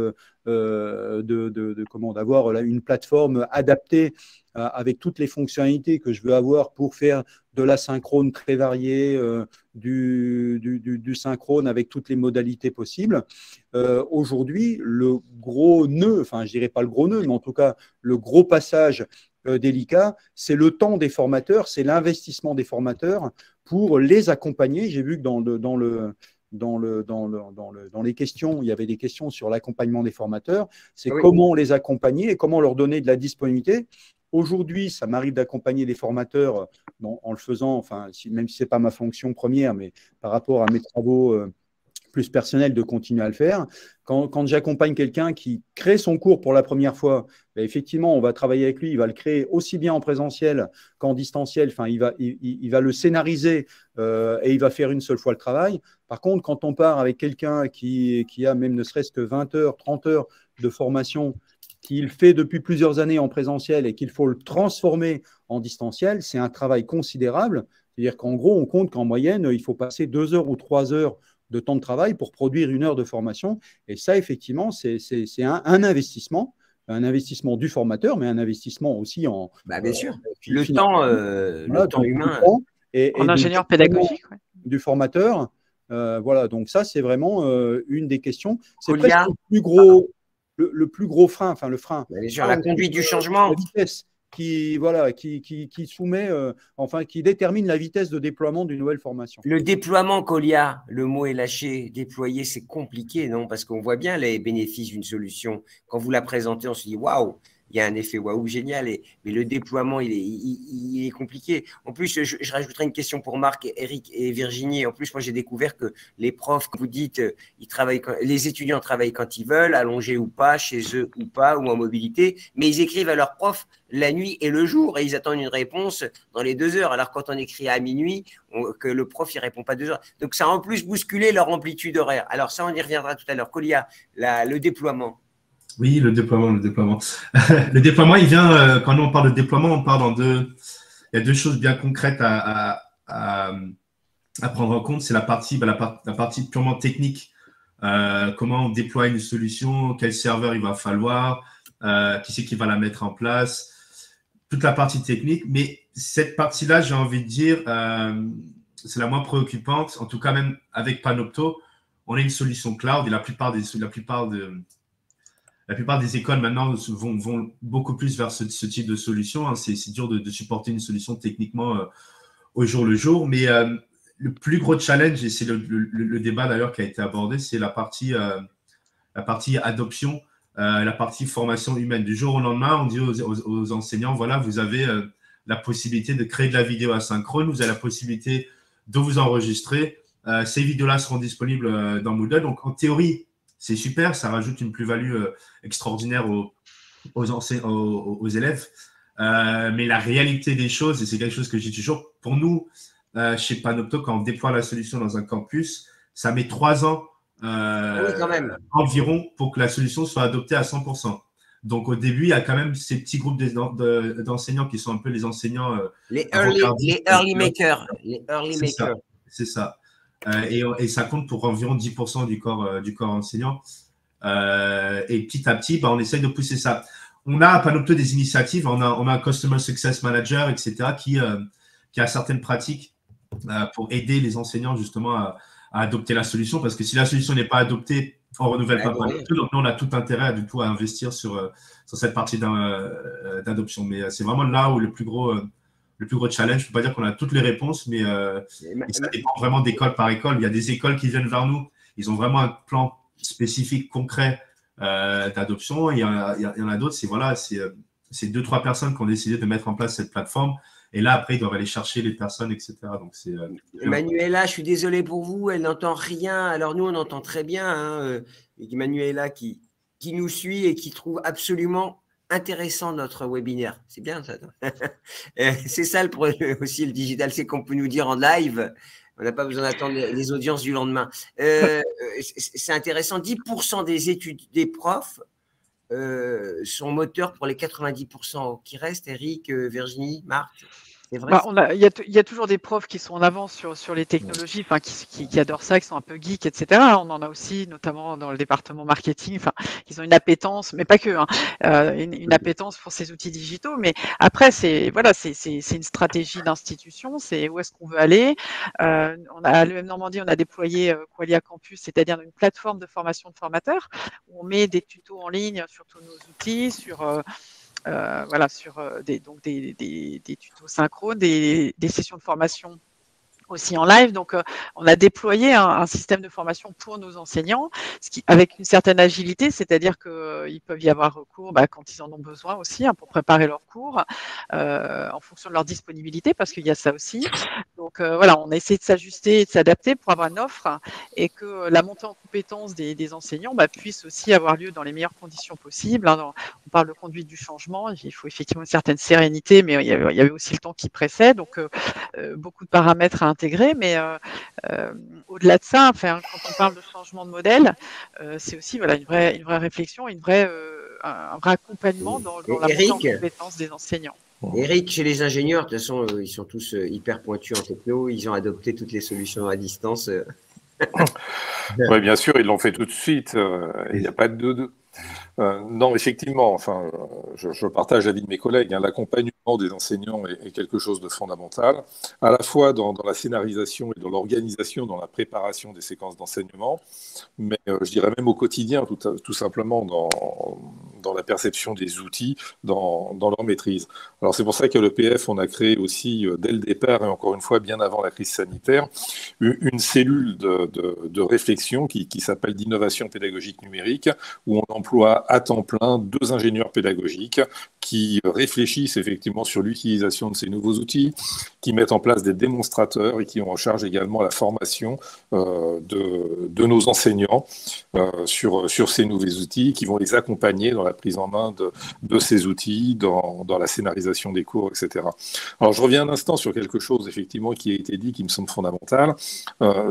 d'avoir une plateforme adaptée avec toutes les fonctionnalités que je veux avoir pour faire de l'asynchrone très varié, du synchrone avec toutes les modalités possibles. Aujourd'hui, le gros nœud, enfin je dirais pas le gros nœud, mais en tout cas le gros passage délicat, c'est le temps des formateurs, c'est l'investissement des formateurs pour les accompagner. J'ai vu que dans les questions, il y avait des questions sur l'accompagnement des formateurs. C'est comment les accompagner et comment leur donner de la disponibilité. Aujourd'hui, ça m'arrive d'accompagner des formateurs en le faisant, enfin, même si ce n'est pas ma fonction première, mais par rapport à mes travaux plus personnels, de continuer à le faire. Quand j'accompagne quelqu'un qui crée son cours pour la première fois, ben effectivement, on va travailler avec lui, il va le créer aussi bien en présentiel qu'en distanciel. Enfin, il va le scénariser et il va faire une seule fois le travail. Par contre, quand on part avec quelqu'un qui a même ne serait-ce que 20 heures, 30 heures de formation, qu'il fait depuis plusieurs années en présentiel et qu'il faut le transformer en distanciel, c'est un travail considérable. C'est-à-dire qu'en gros, on compte qu'en moyenne, il faut passer 2 heures ou 3 heures de temps de travail pour produire 1 heure de formation. Et ça, effectivement, c'est un investissement du formateur, mais un investissement aussi en… bien sûr, le temps humain. Et en ingénieur pédagogique. Du formateur. Voilà, donc ça, c'est vraiment une des questions. C'est presque le plus gros frein, enfin le frein. La conduite du changement. La vitesse qui soumet, qui détermine la vitesse de déploiement d'une nouvelle formation. Le déploiement, Colia, le mot est lâché. Déployer, c'est compliqué, non? Parce qu'on voit bien les bénéfices d'une solution. Quand vous la présentez, on se dit waouh, il y a un effet waouh génial. Mais le déploiement, il est compliqué. En plus, je rajouterai une question pour Marc, Eric et Virginie. En plus, moi, j'ai découvert que les profs, comme vous dites, les étudiants travaillent quand ils veulent, allongés ou pas, chez eux ou pas, ou en mobilité. Mais ils écrivent à leurs profs la nuit et le jour et ils attendent une réponse dans les 2 heures. Alors, quand on écrit à minuit, que le prof il répond pas 2 heures. Donc, ça a en plus bousculé leur amplitude horaire. Alors, ça, on y reviendra tout à l'heure. Colia, le déploiement. Oui, le déploiement. Le déploiement, il vient, quand on parle de déploiement, on parle il y a 2 choses bien concrètes à prendre en compte. C'est la partie purement technique. Comment on déploie une solution, quel serveur il va falloir, qui c'est qui va la mettre en place, toute la partie technique. Mais cette partie-là, j'ai envie de dire, c'est la moins préoccupante. En tout cas, même avec Panopto, on a une solution cloud et la plupart des écoles maintenant vont beaucoup plus vers ce type de solution. Hein. C'est dur de supporter une solution techniquement au jour le jour. Mais le plus gros challenge, et c'est le débat d'ailleurs qui a été abordé, c'est la partie adoption, la partie formation humaine. Du jour au lendemain, on dit aux enseignants, voilà, vous avez la possibilité de créer de la vidéo asynchrone, vous avez la possibilité de vous enregistrer. Ces vidéos-là seront disponibles dans Moodle. Donc, en théorie, c'est super, ça rajoute une plus-value extraordinaire aux élèves. Mais la réalité des choses, et c'est quelque chose que je dis toujours, pour nous, chez Panopto, quand on déploie la solution dans un campus, ça met 3 ans environ pour que la solution soit adoptée à 100%. Donc, au début, il y a quand même ces petits groupes d'enseignants qui sont un peu les enseignants… les early makers. C'est ça. Et ça compte pour environ 10% du corps enseignant. Et petit à petit, on essaye de pousser ça. On a à Panopto des initiatives, on a un Customer Success Manager, etc., qui a certaines pratiques pour aider les enseignants justement à adopter la solution, parce que si la solution n'est pas adoptée, on ne renouvelle pas Panopto. Donc, nous, on a tout intérêt à investir sur cette partie d'adoption. Mais c'est vraiment là où le plus gros challenge. Je ne peux pas dire qu'on a toutes les réponses, mais ça dépend vraiment d'école par école. Il y a des écoles qui viennent vers nous, ils ont vraiment un plan spécifique, concret d'adoption. Il y en a d'autres, c'est 2-3 personnes qui ont décidé de mettre en place cette plateforme. Et là, après, ils doivent aller chercher les personnes, etc. Donc, Manuela, je suis désolé pour vous, elle n'entend rien. Alors, nous, on entend très bien. Hein, Manuela qui nous suit et qui trouve absolument intéressant notre webinaire. C'est bien ça. C'est ça aussi le digital, c'est qu'on peut nous dire en live. On n'a pas besoin d'attendre les audiences du lendemain. C'est intéressant. 10% des profs sont moteurs pour les 90% qui restent. Eric, Virginie, Marc. C'est vrai. Il y a toujours des profs qui sont en avance sur les technologies, qui adorent ça, qui sont un peu geeks, etc. On en a aussi, notamment dans le département marketing, qui ont une appétence, mais pas que, une appétence pour ces outils digitaux. Mais après, c'est une stratégie d'institution, c'est où est-ce qu'on veut aller. On a à l'EM Normandie, on a déployé Qualia Campus, c'est-à-dire une plateforme de formation de formateurs où on met des tutos en ligne sur tous nos outils, sur des tutos synchrones, des sessions de formation aussi en live. Donc, on a déployé un système de formation pour nos enseignants, avec une certaine agilité, c'est-à-dire qu'ils peuvent y avoir recours quand ils en ont besoin aussi, pour préparer leurs cours, en fonction de leur disponibilité, parce qu'il y a ça aussi. Donc, voilà, on a essayé de s'ajuster et de s'adapter pour avoir une offre et que la montée en compétences des enseignants puisse aussi avoir lieu dans les meilleures conditions possibles. On parle de conduite du changement, il faut effectivement une certaine sérénité, mais il y avait aussi le temps qui précède, donc beaucoup de paramètres à intégrer, mais au-delà de ça, quand on parle de changement de modèle, c'est aussi une vraie réflexion, un vrai accompagnement dans la montée en compétences des enseignants. Eric, chez les ingénieurs, de toute façon, ils sont tous hyper pointus en techno, ils ont adopté toutes les solutions à distance. Oui, bien sûr, ils l'ont fait tout de suite, il n'y a pas de doute. Non, effectivement, je partage l'avis de mes collègues, l'accompagnement des enseignants est quelque chose de fondamental, à la fois dans la scénarisation et dans l'organisation, dans la préparation des séquences d'enseignement, mais je dirais même au quotidien, tout simplement dans la perception des outils, dans leur maîtrise. Alors c'est pour ça qu'à l'EPF, on a créé aussi, dès le départ, et encore une fois bien avant la crise sanitaire, une cellule de réflexion qui s'appelle d'innovation pédagogique numérique, où on emploie à temps plein 2 ingénieurs pédagogiques qui réfléchissent effectivement sur l'utilisation de ces nouveaux outils, qui mettent en place des démonstrateurs et qui ont en charge également la formation de nos enseignants sur ces nouveaux outils, qui vont les accompagner dans la prise en main de ces outils, dans la scénarisation des cours, etc. Alors je reviens un instant sur quelque chose effectivement qui a été dit, qui me semble fondamental.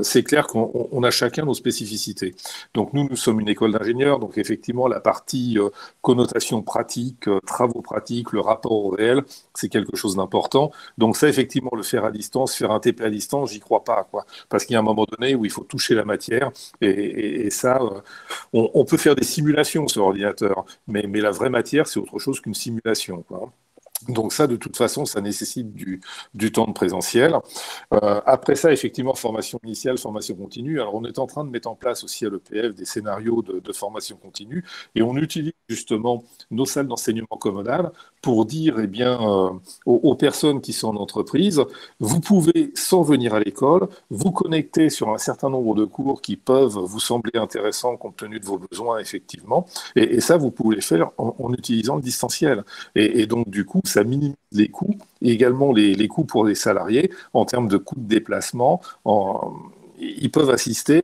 C'est clair qu'on a chacun nos spécificités. Donc nous sommes une école d'ingénieurs, donc effectivement la partie connotation pratique, travaux pratiques, le rapport au réel, c'est quelque chose d'important. Donc ça, effectivement, le faire à distance, faire un TP à distance, j'y crois pas, quoi. Parce qu'il y a un moment donné où il faut toucher la matière, et ça, on peut faire des simulations sur ordinateur, mais la vraie matière, c'est autre chose qu'une simulation, quoi. Donc ça, de toute façon, ça nécessite du temps de présentiel. Après ça, effectivement, formation initiale, formation continue. Alors, on est en train de mettre en place aussi à l'EPF des scénarios de formation continue, et on utilise justement nos salles d'enseignement communales pour dire aux personnes qui sont en entreprise, vous pouvez, sans venir à l'école, vous connecter sur un certain nombre de cours qui peuvent vous sembler intéressants compte tenu de vos besoins, effectivement. Et ça, vous pouvez le faire en utilisant le distanciel. Et donc, du coup, ça minimise les coûts et également les coûts pour les salariés en termes de coûts de déplacement. Ils peuvent assister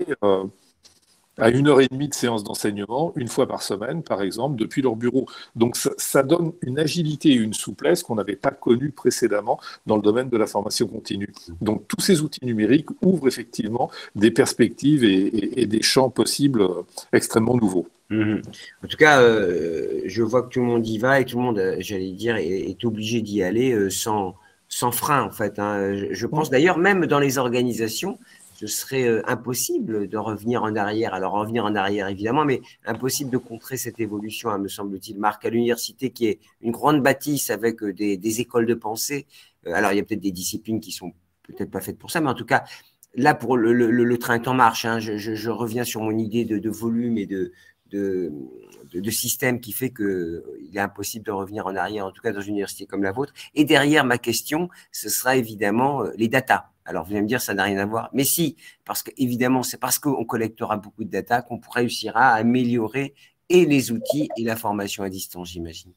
à 1h30 de séance d'enseignement, une fois par semaine, par exemple, depuis leur bureau. Donc, ça donne une agilité et une souplesse qu'on n'avait pas connue précédemment dans le domaine de la formation continue. Donc, tous ces outils numériques ouvrent effectivement des perspectives et des champs possibles extrêmement nouveaux. En tout cas, je vois que tout le monde y va et tout le monde, j'allais dire, est obligé d'y aller sans frein, en fait. Je pense d'ailleurs, même dans les organisations, ce serait impossible de revenir en arrière. Alors, revenir en arrière, évidemment, mais impossible de contrer cette évolution, me semble-t-il. Marc, à l'université, qui est une grande bâtisse avec des écoles de pensée, alors il y a peut-être des disciplines qui sont peut-être pas faites pour ça, mais en tout cas, là, pour le train est en marche. Je reviens sur mon idée de volume et de système qui fait qu'il est impossible de revenir en arrière, en tout cas dans une université comme la vôtre. Et derrière ma question, ce sera évidemment les data. Alors, vous allez me dire, ça n'a rien à voir. Mais si, parce qu'évidemment, c'est parce qu'on collectera beaucoup de data qu'on réussira à améliorer et les outils et la formation à distance, j'imagine.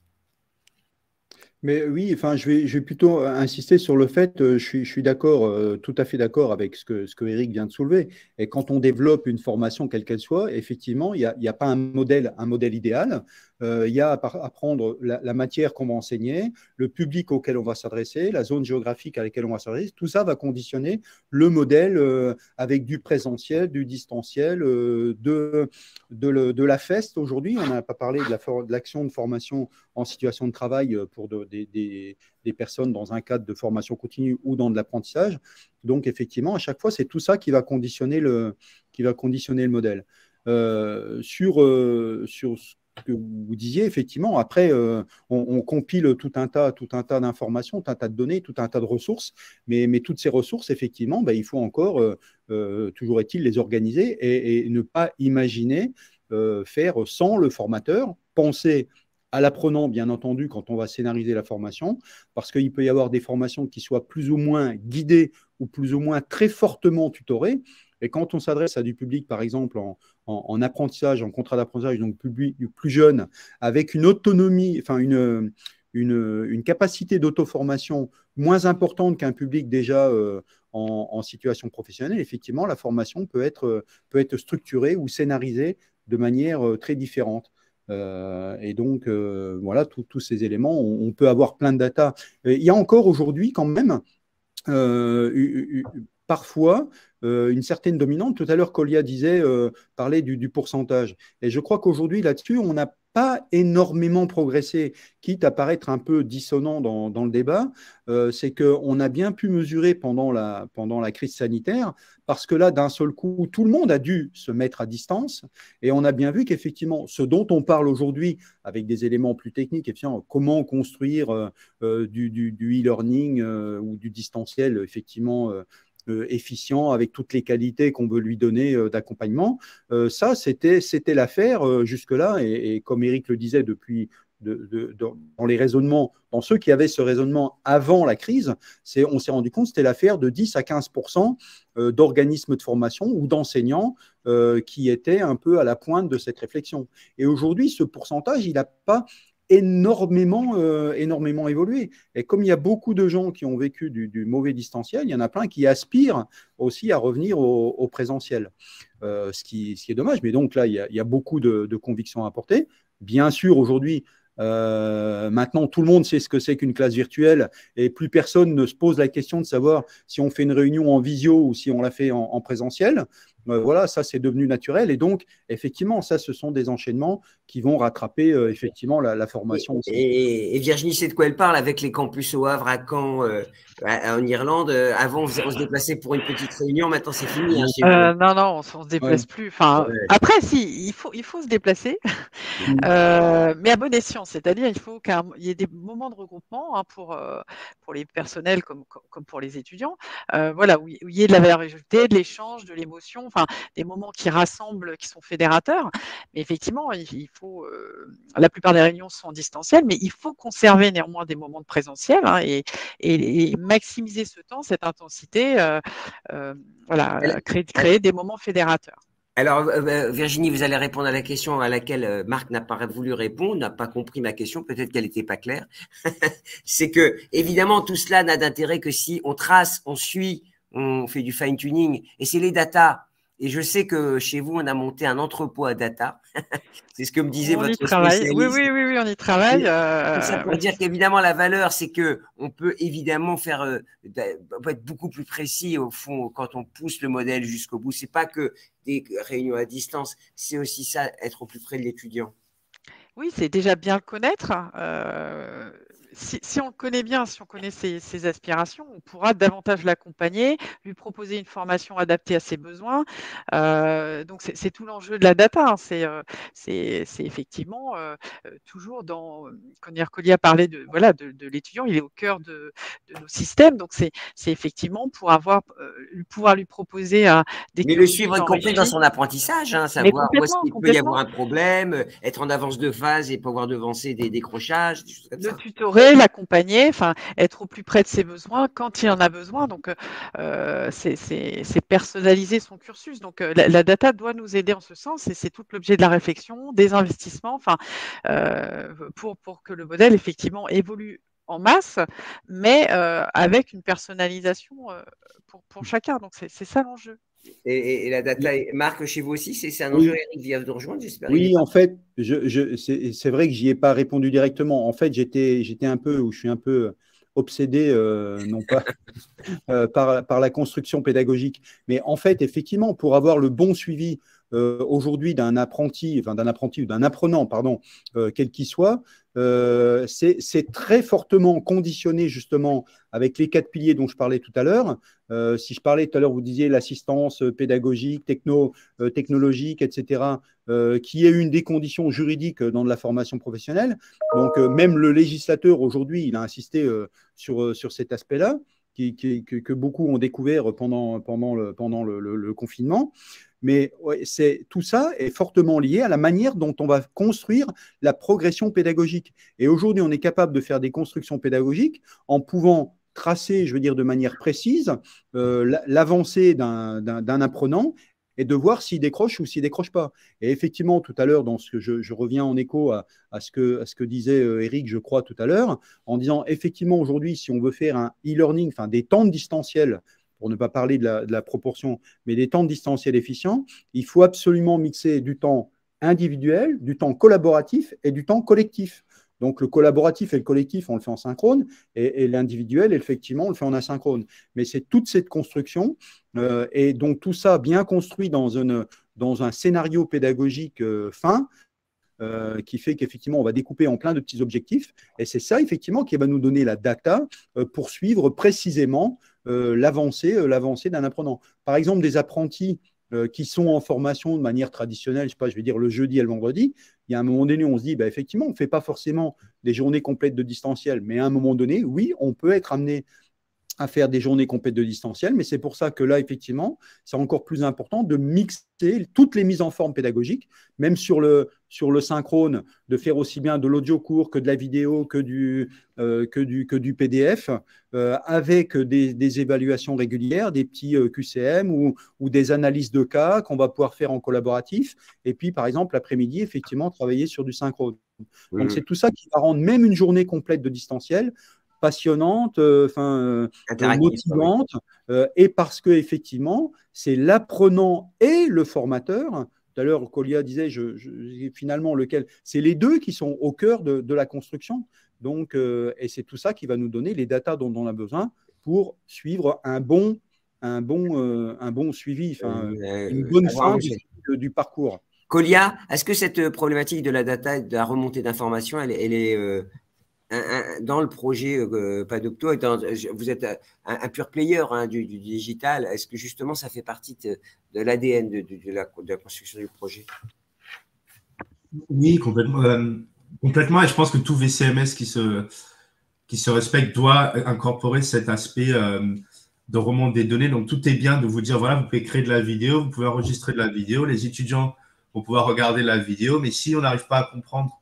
Mais oui, je vais plutôt insister sur le fait, je suis d'accord, tout à fait d'accord avec ce que Eric vient de soulever. Et quand on développe une formation, quelle qu'elle soit, effectivement, il n'y a pas un modèle idéal. Il y a à apprendre la matière qu'on va enseigner, le public auquel on va s'adresser, la zone géographique à laquelle on va s'adresser. Tout ça va conditionner le modèle avec du présentiel, du distanciel, de la FEST. Aujourd'hui, on n'a pas parlé de l'action de formation en situation de travail pour des personnes dans un cadre de formation continue ou dans de l'apprentissage. Donc, effectivement, à chaque fois, c'est tout ça qui va conditionner le modèle. Sur ce que vous disiez, effectivement, après, on compile tout un tas d'informations, tout un tas de données, tout un tas de ressources, mais toutes ces ressources, effectivement, il faut encore, toujours est-il, les organiser et ne pas imaginer faire sans le formateur, penser à l'apprenant, bien entendu, quand on va scénariser la formation, parce qu'il peut y avoir des formations qui soient plus ou moins guidées ou plus ou moins très fortement tutorés. Et quand on s'adresse à du public, par exemple, en apprentissage, en contrat d'apprentissage, donc public plus jeune, avec une autonomie, enfin une capacité d'auto-formation moins importante qu'un public déjà en situation professionnelle, effectivement, la formation peut être structurée ou scénarisée de manière très différente. Et donc, voilà, tous ces éléments, on peut avoir plein de data. Il y a encore aujourd'hui, quand même, parfois une certaine dominante. Tout à l'heure, Colia parlait du pourcentage. Et je crois qu'aujourd'hui, là-dessus, on n'a pas énormément progressé, quitte à paraître un peu dissonant dans le débat. C'est qu'on a bien pu mesurer pendant la crise sanitaire, parce que là, d'un seul coup, tout le monde a dû se mettre à distance. Et on a bien vu qu'effectivement, ce dont on parle aujourd'hui, avec des éléments plus techniques, effectivement, comment construire du e-learning ou du distanciel, effectivement, efficient, avec toutes les qualités qu'on veut lui donner d'accompagnement. Ça, c'était l'affaire jusque-là. Et comme Eric le disait dans les raisonnements, dans ceux qui avaient ce raisonnement avant la crise, on s'est rendu compte que c'était l'affaire de 10 à 15% d'organismes de formation ou d'enseignants qui étaient un peu à la pointe de cette réflexion. Et aujourd'hui, ce pourcentage, il n'a pas énormément évolué. Et comme il y a beaucoup de gens qui ont vécu du mauvais distanciel, il y en a plein qui aspirent aussi à revenir au présentiel, ce qui est dommage. Mais donc là, il y a beaucoup de convictions à apporter. Bien sûr, aujourd'hui, maintenant, tout le monde sait ce que c'est qu'une classe virtuelle et plus personne ne se pose la question de savoir si on fait une réunion en visio ou si on la fait en présentiel. Voilà, ça, c'est devenu naturel. Et donc, effectivement, ça, ce sont des enchaînements qui vont rattraper effectivement la formation. Et Virginie sait de quoi elle parle avec les campus au Havre, à Caen, en Irlande. Avant, on se déplaçait pour une petite réunion. Maintenant, c'est fini. Non, on ne se déplace plus. Enfin, après, si, il faut se déplacer, mais à bon escient. C'est-à-dire, il faut qu'il y ait des moments de regroupement pour les personnels comme pour les étudiants. Voilà, où il y ait de la valeur ajoutée, de l'échange, de l'émotion. Enfin, des moments qui rassemblent, qui sont fédérateurs. Mais effectivement, il faut. La plupart des réunions sont en distanciel, mais il faut conserver néanmoins des moments de présentiel et maximiser ce temps, cette intensité. Voilà, créer des moments fédérateurs. Alors, Virginie, vous allez répondre à la question à laquelle Marc n'a pas voulu répondre, n'a pas compris ma question, peut-être qu'elle n'était pas claire. C'est que, évidemment, tout cela n'a d'intérêt que si on trace, on suit, on fait du fine-tuning, et c'est les data. Et je sais que chez vous, on a monté un entrepôt à data. C'est ce que me disait votre spécialiste. Oui, on y travaille. Tout ça pour dire qu'évidemment, la valeur, c'est qu'on peut évidemment être beaucoup plus précis au fond quand on pousse le modèle jusqu'au bout. C'est pas que des réunions à distance, c'est aussi ça, être au plus près de l'étudiant. Oui, c'est déjà bien le connaître. Si on le connaît bien, si on connaît ses aspirations, on pourra davantage l'accompagner, lui proposer une formation adaptée à ses besoins. Donc, c'est tout l'enjeu de la data. C'est effectivement toujours quand Colia a parlé de l'étudiant, il est au cœur de nos systèmes. Donc, c'est effectivement pour pouvoir lui proposer des. Mais le suivre, y compris dans son apprentissage, savoir où est-ce qu'il peut y avoir un problème, être en avance de phase et pouvoir devancer des décrochages, des choses comme ça. Le tutorer, l'accompagner, être au plus près de ses besoins quand il en a besoin. Donc, c'est personnaliser son cursus. Donc, la data doit nous aider en ce sens et c'est tout l'objet de la réflexion, des investissements, pour que le modèle effectivement évolue en masse, mais avec une personnalisation pour chacun. Donc, c'est ça l'enjeu. Et la data, Marc, chez vous aussi, c'est un enjeu. Eric vient de rejoindre, j'espère. Oui, en fait, c'est vrai que j'y ai pas répondu directement. En fait, je suis un peu obsédé, non pas par la construction pédagogique, mais en fait, effectivement, pour avoir le bon suivi aujourd'hui d'un apprenti ou d'un apprenant, pardon, quel qu'il soit, c'est très fortement conditionné justement avec les 4 piliers dont je parlais tout à l'heure. Si je parlais tout à l'heure, vous disiez l'assistance pédagogique, technologique, etc., qui est une des conditions juridiques dans de la formation professionnelle. Donc, même le législateur aujourd'hui, il a insisté sur cet aspect-là, que beaucoup ont découvert pendant le confinement. Mais ouais, tout ça est fortement lié à la manière dont on va construire la progression pédagogique. Et aujourd'hui, on est capable de faire des constructions pédagogiques en pouvant tracer, je veux dire, de manière précise l'avancée d'un apprenant et de voir s'il décroche ou s'il décroche pas. Et effectivement, tout à l'heure, dans ce que je reviens en écho à ce que disait Eric, je crois, tout à l'heure, en disant effectivement, aujourd'hui, si on veut faire un e-learning, enfin des temps de distanciel, pour ne pas parler de la proportion, mais des temps de distanciel efficients, il faut absolument mixer du temps individuel, du temps collaboratif et du temps collectif. Donc, le collaboratif et le collectif, on le fait en synchrone, et l'individuel, effectivement, on le fait en asynchrone. Mais c'est toute cette construction, et donc tout ça bien construit dans un scénario pédagogique fin, qui fait qu'effectivement, on va découper en plein de petits objectifs. Et c'est ça, effectivement, qui va nous donner la data pour suivre précisément l'avancée d'un apprenant. Par exemple, des apprentis qui sont en formation de manière traditionnelle, je sais pas, je vais dire le jeudi et le vendredi, il y a un moment donné, on se dit, bah, effectivement, on ne fait pas forcément des journées complètes de distanciel, mais à un moment donné, oui, on peut être amené à faire des journées complètes de distanciel, mais c'est pour ça que là, effectivement, c'est encore plus important de mixer toutes les mises en forme pédagogiques, même sur le synchrone, de faire aussi bien de l'audio court que de la vidéo, que du PDF, avec des évaluations régulières, des petits QCM ou des analyses de cas qu'on va pouvoir faire en collaboratif, et puis, par exemple, l'après-midi, effectivement, travailler sur du synchrone. Donc, c'est tout ça qui va rendre même une journée complète de distanciel passionnante, motivante, et parce que effectivement, c'est l'apprenant et le formateur. Tout à l'heure, Colia disait, finalement, c'est les deux qui sont au cœur de la construction. Donc, et c'est tout ça qui va nous donner les datas dont on a besoin pour suivre un bon suivi, une bonne fin du parcours. Colia, est-ce que cette problématique de la data et de la remontée d'informations, elle est dans le projet Padocto, vous êtes un pur player du digital. Est-ce que justement ça fait partie de l'ADN de la construction du projet? Oui, complètement. Complètement. Et je pense que tout VCMS qui se respecte doit incorporer cet aspect de remonte des données. Donc, tout est bien de vous dire, voilà, vous pouvez créer de la vidéo, vous pouvez enregistrer de la vidéo, les étudiants vont pouvoir regarder la vidéo, mais si on n'arrive pas à comprendre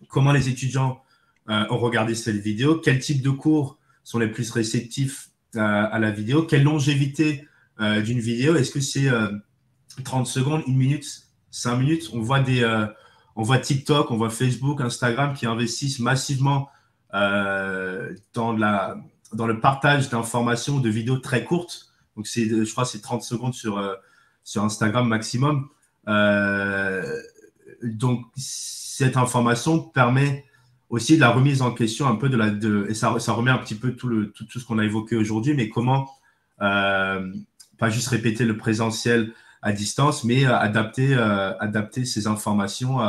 comment les étudiants ont regardé cette vidéo, quel type de cours sont les plus réceptifs à la vidéo, quelle longévité d'une vidéo, est-ce que c'est 30 secondes, 1 minute, 5 minutes? On voit TikTok, on voit Facebook, Instagram qui investissent massivement dans le partage d'informations, de vidéos très courtes. Donc, je crois que c'est 30 secondes sur Instagram maximum. Donc, cette information permet aussi de la remise en question un peu et ça remet un petit peu tout ce qu'on a évoqué aujourd'hui, mais comment pas juste répéter le présentiel à distance, mais adapter ces informations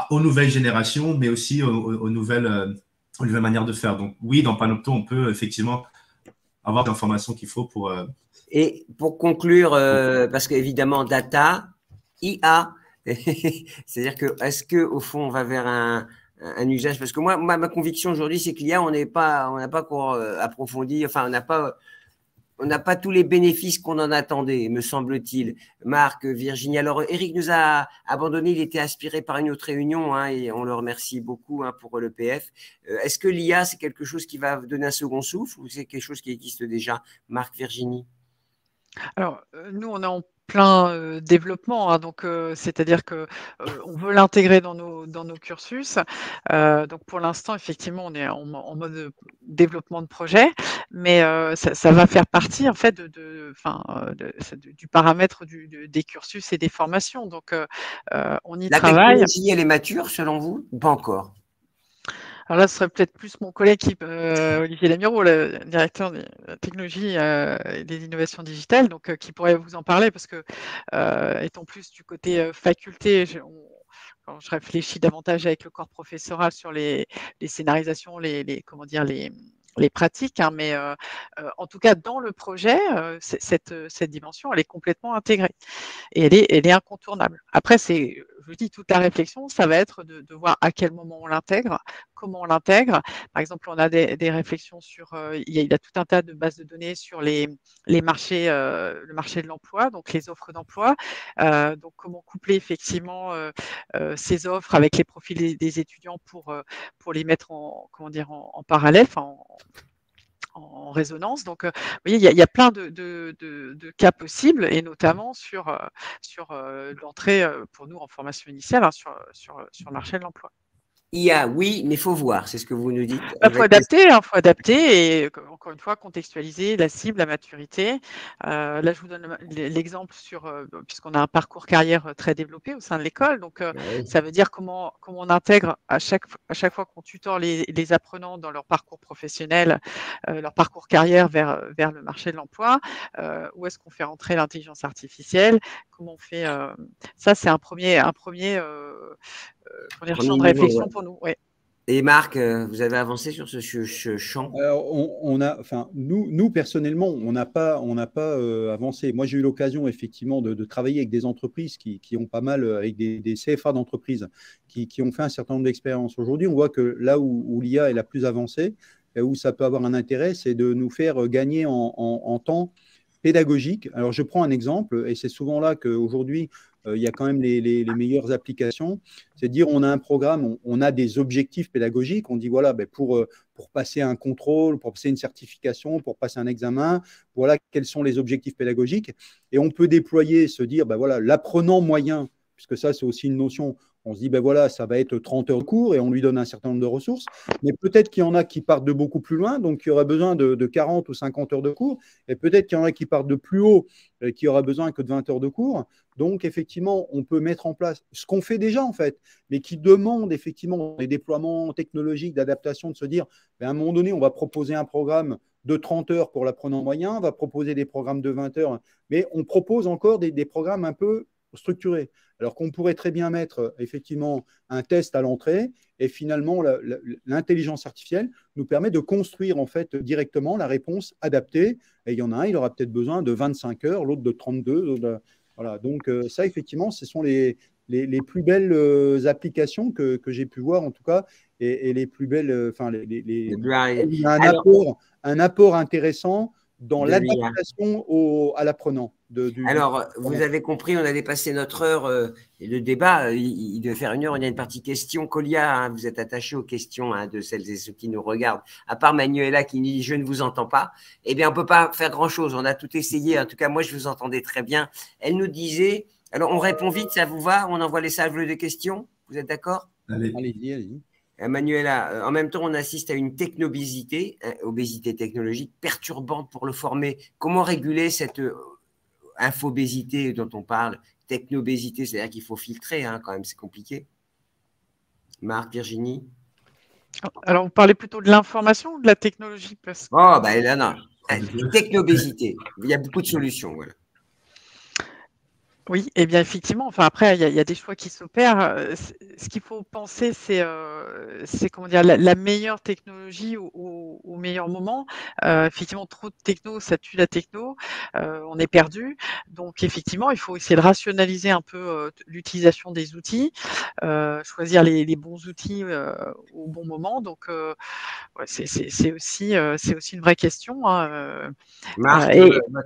aux nouvelles générations, mais aussi aux nouvelles manières de faire. Donc oui, dans Panopto, on peut effectivement avoir l'information qu'il faut pour… Et pour conclure, parce qu'évidemment, data, IA, c'est-à-dire que est-ce qu'au fond, on va vers un usage, parce que moi, ma conviction aujourd'hui, c'est qu'il y a, on n'a pas encore approfondi, enfin, on n'a pas tous les bénéfices qu'on en attendait, me semble-t-il. Marc, Virginie, alors Eric nous a abandonné, il était aspiré par une autre réunion, et on le remercie beaucoup pour l'EPF. Est-ce que l'IA, c'est quelque chose qui va donner un second souffle ou c'est quelque chose qui existe déjà? Marc, Virginie? Alors, nous, on est en plein développement, donc c'est-à-dire que on veut l'intégrer dans nos cursus. Donc pour l'instant, effectivement, on est en mode développement de projet, mais ça va faire partie en fait du paramètre des cursus et des formations. Donc on y travaille. La technologie, elle est mature selon vous ou pas encore? Alors là, ce serait peut-être plus mon collègue Olivier Lamiro, le directeur des technologies et des innovations digitales, donc qui pourrait vous en parler, parce que étant plus du côté faculté, quand je réfléchis davantage avec le corps professoral sur les scénarisations, les pratiques, mais en tout cas dans le projet, cette dimension, elle est complètement intégrée et elle est incontournable. Après, je dis, toute la réflexion, ça va être de voir à quel moment on l'intègre, comment on l'intègre. Par exemple, on a des réflexions sur, il y a tout un tas de bases de données sur les marchés, le marché de l'emploi, donc les offres d'emploi. Donc, comment coupler effectivement ces offres avec les profils des étudiants pour les mettre en parallèle, en résonance. Donc, vous voyez, il y a plein de cas possibles, et notamment sur l'entrée, pour nous, en formation initiale, hein, sur le marché de l'emploi. IA, oui, mais il faut voir, c'est ce que vous nous dites. Il faut adapter, hein, faut adapter, et encore une fois, contextualiser la cible, la maturité. Là, je vous donne l'exemple puisqu'on a un parcours carrière très développé au sein de l'école. Donc, Ouais. ça veut dire comment on intègre à chaque fois qu'on tutor les apprenants dans leur parcours professionnel, leur parcours carrière vers le marché de l'emploi. Où est-ce qu'on fait entrer l'intelligence artificielle? Comment on fait ça, c'est un premier champ de réflexion pour nous. Ouais. Et Marc, vous avez avancé sur ce champ? Nous, personnellement, on n'a pas avancé. Moi, j'ai eu l'occasion, effectivement, de travailler avec des entreprises qui ont pas mal, avec des CFA d'entreprises, qui ont fait un certain nombre d'expériences. Aujourd'hui, on voit que là où l'IA est la plus avancée, où ça peut avoir un intérêt, c'est de nous faire gagner en temps pédagogique. Alors, je prends un exemple, et c'est souvent là qu'aujourd'hui, il y a quand même les meilleures applications. C'est de dire, on a un programme, on a des objectifs pédagogiques. On dit, voilà, pour passer un contrôle, pour passer une certification, pour passer un examen, voilà quels sont les objectifs pédagogiques. Et on peut déployer, se dire, voilà, l'apprenant moyen, puisque ça, c'est aussi une notion. On se dit, voilà, ça va être 30 heures de cours, et on lui donne un certain nombre de ressources. Mais peut-être qu'il y en a qui partent de beaucoup plus loin, donc il y aurait besoin de 40 ou 50 heures de cours. Et peut-être qu'il y en a qui partent de plus haut, qui aura besoin que de 20 heures de cours. Donc, effectivement, on peut mettre en place ce qu'on fait déjà, en fait, mais qui demande effectivement des déploiements technologiques, d'adaptation, de se dire, à un moment donné, on va proposer un programme de 30 heures pour l'apprenant moyen, on va proposer des programmes de 20 heures, mais on propose encore des programmes un peu structurés. Alors qu'on pourrait très bien mettre effectivement un test à l'entrée, et finalement, l'intelligence artificielle nous permet de construire en fait directement la réponse adaptée. Et il y en a un, il aura peut-être besoin de 25 heures, l'autre de 32. Voilà. Donc ça, effectivement, ce sont les plus belles applications que j'ai pu voir, en tout cas, et les plus belles, un apport intéressant dans l'adaptation à l'apprenant. Alors, vous avez compris, on a dépassé notre heure. Et le débat, il devait faire 1 heure. Il y a une partie questions. Colia, hein, vous êtes attaché aux questions de celles et ceux qui nous regardent. À part Manuela qui dit « je ne vous entends pas », eh bien, on ne peut pas faire grand-chose. On a tout essayé. En tout cas, moi, je vous entendais très bien. Elle nous disait… Alors, on répond vite, ça vous va? On envoie les salves de questions? Vous êtes d'accord? Allez-y. Manuela, en même temps, on assiste à une technobésité, obésité technologique perturbante pour le former. Comment réguler cette infobésité dont on parle, technobésité, c'est-à-dire qu'il faut filtrer, hein, quand même, c'est compliqué. Marc, Virginie? Alors, vous parlez plutôt de l'information ou de la technologie? Là, non. Technobésité. Il y a beaucoup de solutions, voilà. Oui, et bien effectivement, enfin après, il y a des choix qui s'opèrent. Ce qu'il faut penser, c'est comment dire, la meilleure technologie au meilleur moment. Effectivement, trop de techno, ça tue la techno. On est perdu. Donc effectivement, il faut essayer de rationaliser un peu l'utilisation des outils, choisir les bons outils au bon moment. Donc c'est aussi une vraie question, hein. Marc,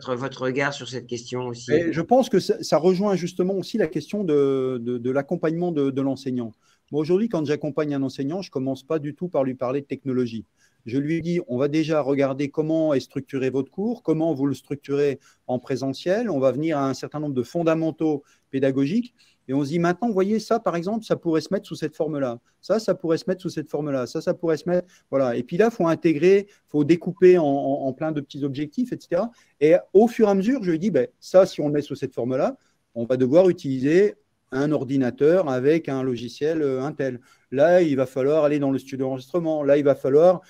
votre regard sur cette question aussi? Et je pense que ça rejoint justement aussi la question de l'accompagnement de l'enseignant. Moi, aujourd'hui, quand j'accompagne un enseignant, je ne commence pas du tout par lui parler de technologie. Je lui dis, on va déjà regarder comment est structuré votre cours, comment vous le structurez en présentiel. On va venir à un certain nombre de fondamentaux pédagogiques. Et on se dit maintenant, vous voyez, ça, par exemple, ça pourrait se mettre sous cette forme-là. Ça pourrait se mettre sous cette forme-là. Ça pourrait se mettre… Voilà. Et puis là, il faut intégrer, il faut découper en plein de petits objectifs, etc. Et au fur et à mesure, je lui dis, ça, si on le met sous cette forme-là, on va devoir utiliser un ordinateur avec un logiciel Intel. Là, il va falloir aller dans le studio d'enregistrement. Là, il va falloir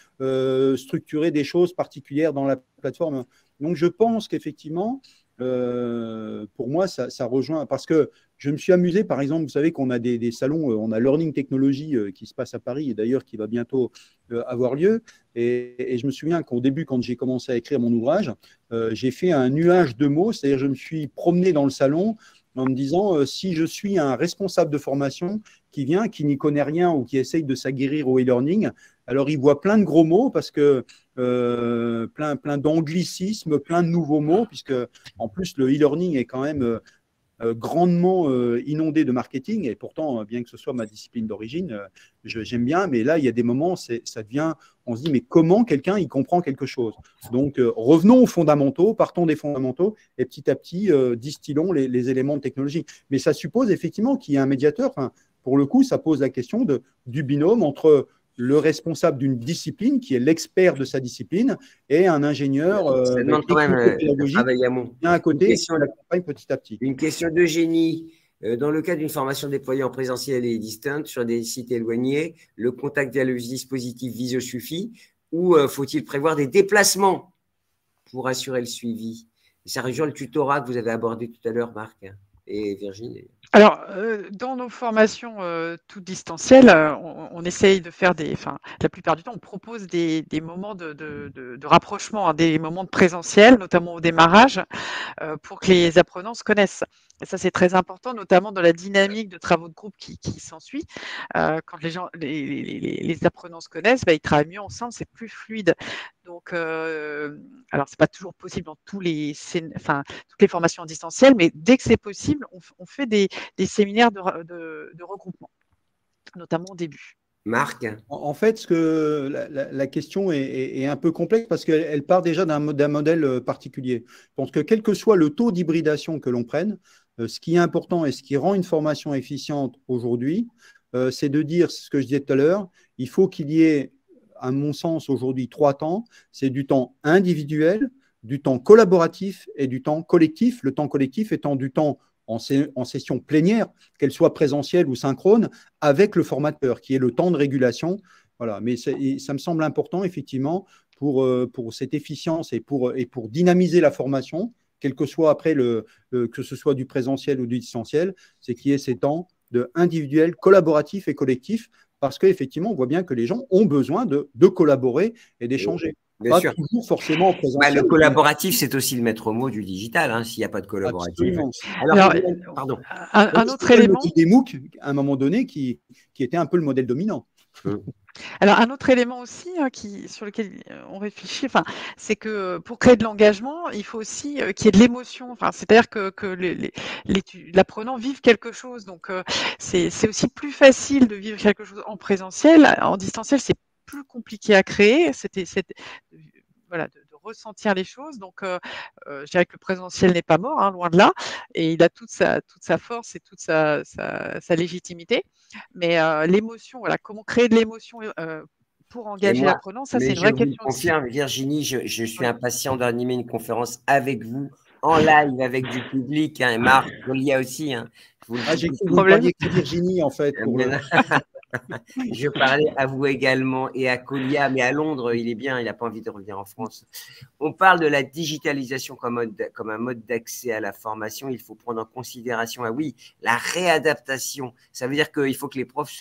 structurer des choses particulières dans la plateforme. Donc, je pense qu'effectivement, pour moi, ça rejoint, parce que je me suis amusé, par exemple, vous savez qu'on a des salons, on a Learning Technology qui se passe à Paris, et d'ailleurs qui va bientôt avoir lieu. Et je me souviens qu'au début, quand j'ai commencé à écrire mon ouvrage, j'ai fait un nuage de mots, c'est-à-dire je me suis promené dans le salon en me disant, si je suis un responsable de formation qui vient, qui n'y connaît rien ou qui essaye de s'aguerrir au e-learning, alors il voit plein de gros mots parce que plein d'anglicismes, plein de nouveaux mots, puisque en plus le e-learning est quand même grandement inondé de marketing, et pourtant, bien que ce soit ma discipline d'origine, j'aime bien, mais là, il y a des moments, ça devient, on se dit, mais comment quelqu'un y comprend quelque chose? Donc, revenons aux fondamentaux, partons des fondamentaux, et petit à petit, distillons les éléments de technologie. Mais ça suppose effectivement qu'il y ait un médiateur. Enfin, pour le coup, ça pose la question du binôme entre le responsable d'une discipline, qui est l'expert de sa discipline, et un ingénieur Ça demande quand même un travail amont. qui vient à côté, qui l'accompagne petit à petit. Une question de génie. Dans le cas d'une formation déployée en présentiel et distante sur des sites éloignés, le contact via le dispositif visio suffit ou faut-il prévoir des déplacements pour assurer le suivi? Ça rejoint le tutorat que vous avez abordé tout à l'heure, Marc et Virginie. Alors, dans nos formations toutes distancielles, on essaye de faire la plupart du temps, on propose des moments de rapprochement, hein, des moments de présentiel, notamment au démarrage, pour que les apprenants se connaissent. Et ça, c'est très important, notamment dans la dynamique de travaux de groupe qui s'ensuit. Quand les apprenants se connaissent, ils travaillent mieux ensemble, c'est plus fluide. Donc, alors, c'est pas toujours possible dans toutes les formations en distanciel, mais dès que c'est possible, on fait des séminaires de regroupement, notamment au début. Marc? En fait, la question est un peu complexe parce qu'elle part déjà d'un modèle particulier. Je pense que quel que soit le taux d'hybridation que l'on prenne, ce qui est important et ce qui rend une formation efficiente aujourd'hui, c'est de dire ce que je disais tout à l'heure, il faut qu'il y ait, à mon sens, aujourd'hui, 3 temps. C'est du temps individuel, du temps collaboratif et du temps collectif. Le temps collectif étant du temps en session plénière, qu'elle soit présentielle ou synchrone, avec le formateur, qui est le temps de régulation. Voilà. Mais ça me semble important, effectivement, pour cette efficience et pour dynamiser la formation, quel que soit après que ce soit du présentiel ou du distanciel, c'est qu'il y ait ces temps de individuel, collaboratif et collectif, parce qu'effectivement, on voit bien que les gens ont besoin de collaborer et d'échanger. Pas sûr. Toujours forcément en présentiel. Le collaboratif, c'est aussi le maître mot du digital, hein, s'il n'y a pas de collaboratif. Absolument. Alors, pardon. Un autre élément. Des MOOC, à un moment donné, qui était un peu le modèle dominant. Alors, un autre élément aussi sur lequel on réfléchit, c'est que pour créer de l'engagement, il faut aussi qu'il y ait de l'émotion. C'est-à-dire que l'apprenant vive quelque chose. Donc, c'est aussi plus facile de vivre quelque chose en présentiel. En distanciel, c'est plus compliqué à créer. Voilà, de ressentir les choses. Donc, je dirais que le présentiel n'est pas mort, hein, loin de là, et il a toute sa force et toute sa légitimité. Mais l'émotion, voilà, comment créer de l'émotion pour engager l'apprenant, ça, c'est une vraie question. Je confirme, Virginie, je suis impatient d'animer une conférence avec vous, en live, avec du public, hein, et Marc, Colia aussi. Hein. J'ai cru que vous parliez que Virginie, en fait. Je parlais à vous également et à Colia, mais à Londres, il est bien, il n'a pas envie de revenir en France. On parle de la digitalisation comme un mode d'accès à la formation. Il faut prendre en considération, la réadaptation. Ça veut dire qu'il faut que les profs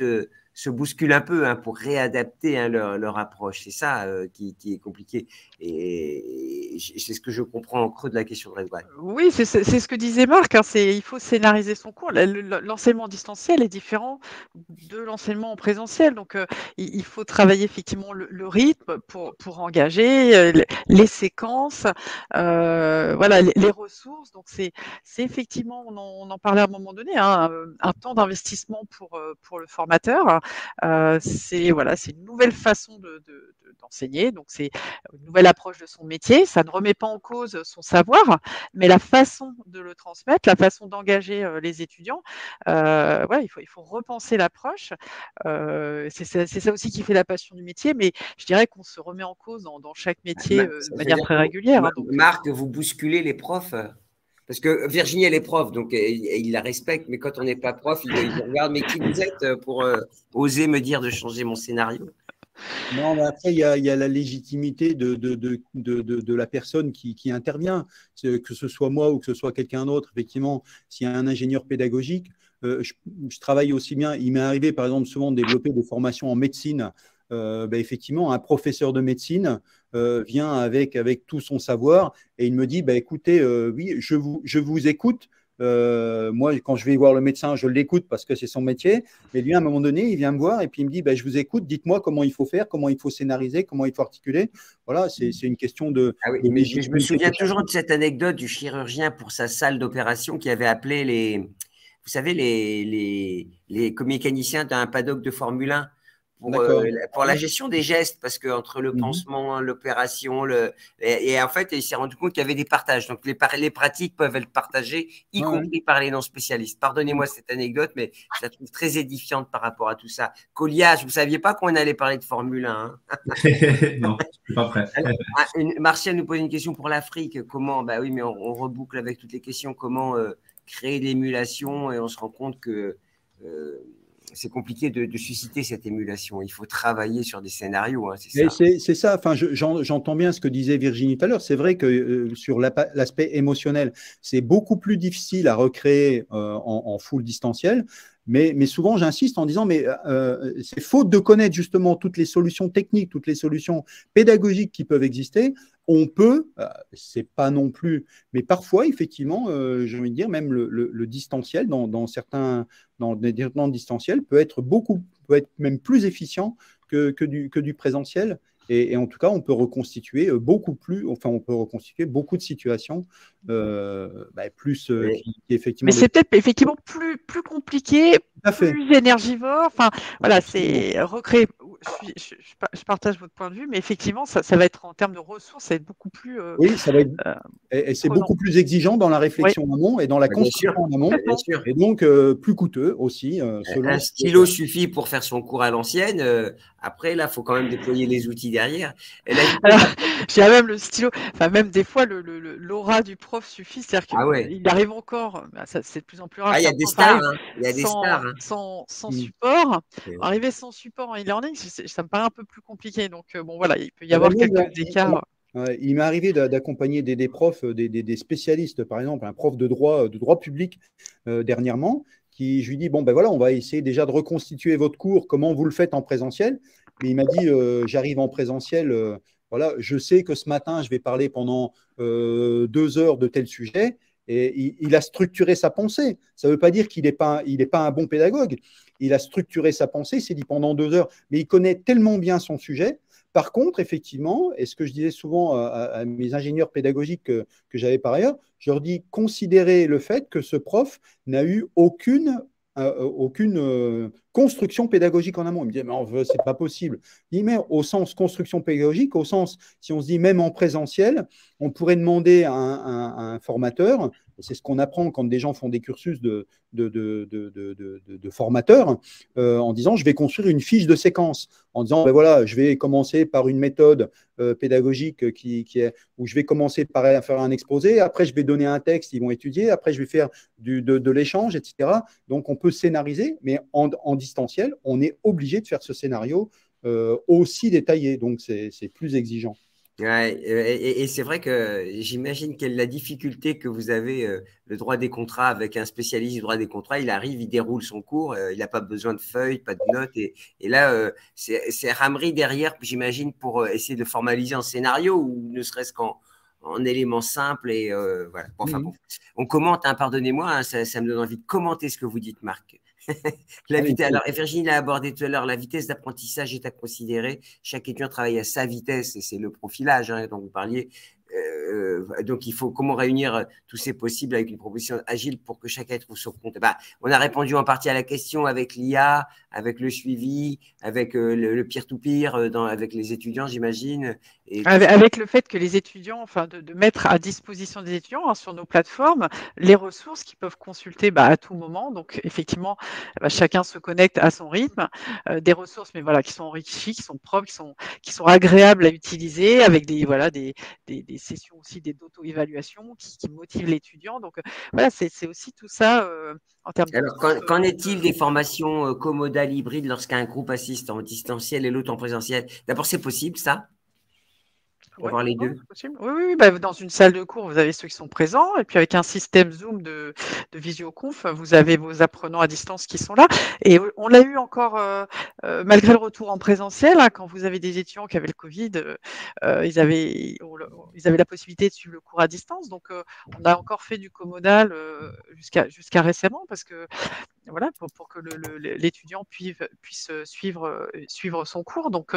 se bousculent un peu, hein, pour réadapter, hein, leur approche. C'est ça qui est compliqué. Et c'est ce que je comprends en creux de la question de Redouane. Oui, c'est ce que disait Marc. Hein, il faut scénariser son cours. L'enseignement distanciel est différent de l'enseignement en présentiel. Donc, il faut travailler effectivement le rythme pour engager les séquences, voilà, les ressources. Donc, c'est effectivement, on en parlait à un moment donné, hein, un temps d'investissement pour le formateur. C'est une nouvelle façon d'enseigner. Donc, c'est une nouvelle approche de son métier. Ça ne remet pas en cause son savoir, mais la façon de le transmettre, la façon d'engager les étudiants, il faut repenser l'approche. C'est ça aussi qui fait la passion du métier, mais je dirais qu'on se remet en cause dans chaque métier de manière très régulière. Marc, vous bousculez les profs. Parce que Virginie, elle est prof, donc il la respecte, mais quand on n'est pas prof, il regarde, mais qui vous êtes pour oser me dire de changer mon scénario? Non, mais après, il y a la légitimité de la personne qui intervient, que ce soit moi ou que ce soit quelqu'un d'autre. Effectivement, s'il y a un ingénieur pédagogique, je travaille aussi bien. Il m'est arrivé, par exemple, souvent de développer des formations en médecine. Effectivement, un professeur de médecine vient avec tout son savoir et il me dit, écoutez, oui, je vous écoute, Moi, quand je vais voir le médecin, je l'écoute parce que c'est son métier. Mais lui, à un moment donné, il vient me voir et puis il me dit, je vous écoute, dites-moi comment il faut faire, comment il faut scénariser, comment il faut articuler. Voilà, c'est une question de Ah oui, de mais je me légitimité. souviens toujours de cette anecdote du chirurgien pour sa salle d'opération qui avait appelé vous savez, les mécaniciens d'un paddock de Formule 1 D'accord. pour la gestion des gestes, parce que entre le Mhm. pansement, l'opération, et en fait, il s'est rendu compte qu'il y avait des partages. Donc, les pratiques peuvent être partagées, y Ouais, ouais. compris par les non-spécialistes. Pardonnez-moi cette anecdote, mais je la trouve très édifiante par rapport à tout ça. Colias, vous ne saviez pas qu'on allait parler de Formule 1, hein? Non, je suis pas prêt. Alors, Martial nous pose une question pour l'Afrique. Comment, bah oui, mais on reboucle avec toutes les questions. Comment créer l'émulation? Et on se rend compte que euh, c'est compliqué de susciter cette émulation. Il faut travailler sur des scénarios, hein, c'est Et ça. c'est ça, enfin, j'entends bien ce que disait Virginie tout à l'heure. C'est vrai que sur l'aspect émotionnel, c'est beaucoup plus difficile à recréer en full distanciel. Mais souvent, j'insiste en disant, mais c'est faute de connaître justement toutes les solutions techniques, toutes les solutions pédagogiques qui peuvent exister. On peut, c'est pas non plus, mais parfois, effectivement, j'ai envie de dire, même le distanciel, dans certains, dans des développements distanciels, peut être même plus efficient que du présentiel. Et en tout cas, on peut reconstituer on peut reconstituer beaucoup de situations plus Et Mais effectivement. c'est peut-être effectivement plus compliqué, Tout à fait. plus énergivore. Enfin, voilà, Absolument. c'est recréer. Je partage votre point de vue, mais effectivement, ça va être en termes de ressources, ça va être beaucoup plus Oui, ça va être, euh, et c'est prenant. beaucoup plus exigeant dans la Oui, réflexion en amont et dans la bien sûr, construction en amont, complètement. bien sûr. et donc plus coûteux aussi, Un selon. stylo suffit pour faire son cours à l'ancienne. Après, là, il faut quand même déployer les outils derrière. Et la vitesse Alors, d'apprentissage. j'ai même le stylo, enfin même des fois l'aura du prof suffit, c'est-à-dire Ah ouais. qu'il arrive encore, bah, c'est de plus en plus rare Ah, il y a qu'un des prof stars, arrive hein. Il y a des stars, hein. sans Mm. support. Et- Arriver sans support en e-learning, ça me paraît un peu plus compliqué. Donc bon voilà, il peut y Ah ben avoir moi, quelques écarts. ouais, il m'est arrivé d'accompagner des profs, des spécialistes, par exemple, un prof de droit public dernièrement, je lui dis, bon, ben voilà, on va essayer déjà de reconstituer votre cours, comment vous le faites en présentiel. Mais il m'a dit, j'arrive en présentiel, voilà, je sais que ce matin, je vais parler pendant 2 heures de tel sujet. Et il a structuré sa pensée. Ça ne veut pas dire qu'il n'est pas un bon pédagogue. Il a structuré sa pensée, il s'est dit pendant 2 heures, mais il connaît tellement bien son sujet. Par contre, effectivement, et ce que je disais souvent à mes ingénieurs pédagogiques que j'avais par ailleurs, je leur dis considérez le fait que ce prof n'a eu aucune construction pédagogique en amont. Il me dit, mais c'est pas possible. Il dit, mais au sens construction pédagogique, au sens, si on se dit même en présentiel, on pourrait demander à un formateur, et c'est ce qu'on apprend quand des gens font des cursus de formateurs, en disant, je vais construire une fiche de séquence, en disant, ben voilà, je vais commencer par une méthode pédagogique où je vais commencer par faire un exposé, après je vais donner un texte, ils vont étudier, après je vais faire de l'échange, etc. Donc on peut scénariser, mais en distanciel, on est obligé de faire ce scénario aussi détaillé, donc c'est plus exigeant. Ouais, et c'est vrai que j'imagine quelle est la difficulté que vous avez, le droit des contrats avec un spécialiste du droit des contrats. Il arrive, il déroule son cours, il n'a pas besoin de feuilles, pas de notes. Et là, c'est ramerie derrière, j'imagine, pour essayer de formaliser un scénario ou ne serait-ce en éléments simples. Et voilà. Bon, enfin bon, on commente, hein, pardonnez-moi, hein, ça me donne envie de commenter ce que vous dites, Marc. La Allez, vitesse, alors, et Virginie l'a abordé tout à l'heure, la vitesse d'apprentissage est à considérer. Chaque étudiant travaille à sa vitesse et c'est le profilage, hein, dont vous parliez. Donc, il faut comment réunir tous ces possibles avec une proposition agile pour que chacun trouve son compte. Bah, on a répondu en partie à la question avec l'IA, avec le suivi, avec le peer-to-peer, avec les étudiants, j'imagine. Et tout Avec le fait que les étudiants, enfin de mettre à disposition des étudiants sur nos plateformes les ressources qu'ils peuvent consulter à tout moment. Donc effectivement, chacun se connecte à son rythme, des ressources, mais voilà, qui sont enrichies, qui sont propres, qui sont agréables à utiliser, avec des sessions aussi d'auto-évaluation qui motivent l'étudiant. Donc voilà, c'est aussi tout ça en termes de alors, ressources. qu'en est-il des formations comodales hybrides lorsqu'un groupe assiste en distanciel et l'autre en présentiel? D'abord, c'est possible, ça? Avoir les deux. Possible. Oui, oui, oui. Bah, dans une salle de cours, vous avez ceux qui sont présents, et puis avec un système Zoom de visioconf, vous avez vos apprenants à distance qui sont là. Et on l'a eu encore, malgré le retour en présentiel, hein, quand vous avez des étudiants qui avaient le Covid, ils avaient la possibilité de suivre le cours à distance. Donc, on a encore fait du comodal jusqu'à récemment, parce que voilà, pour que l'étudiant puisse suivre son cours. Donc,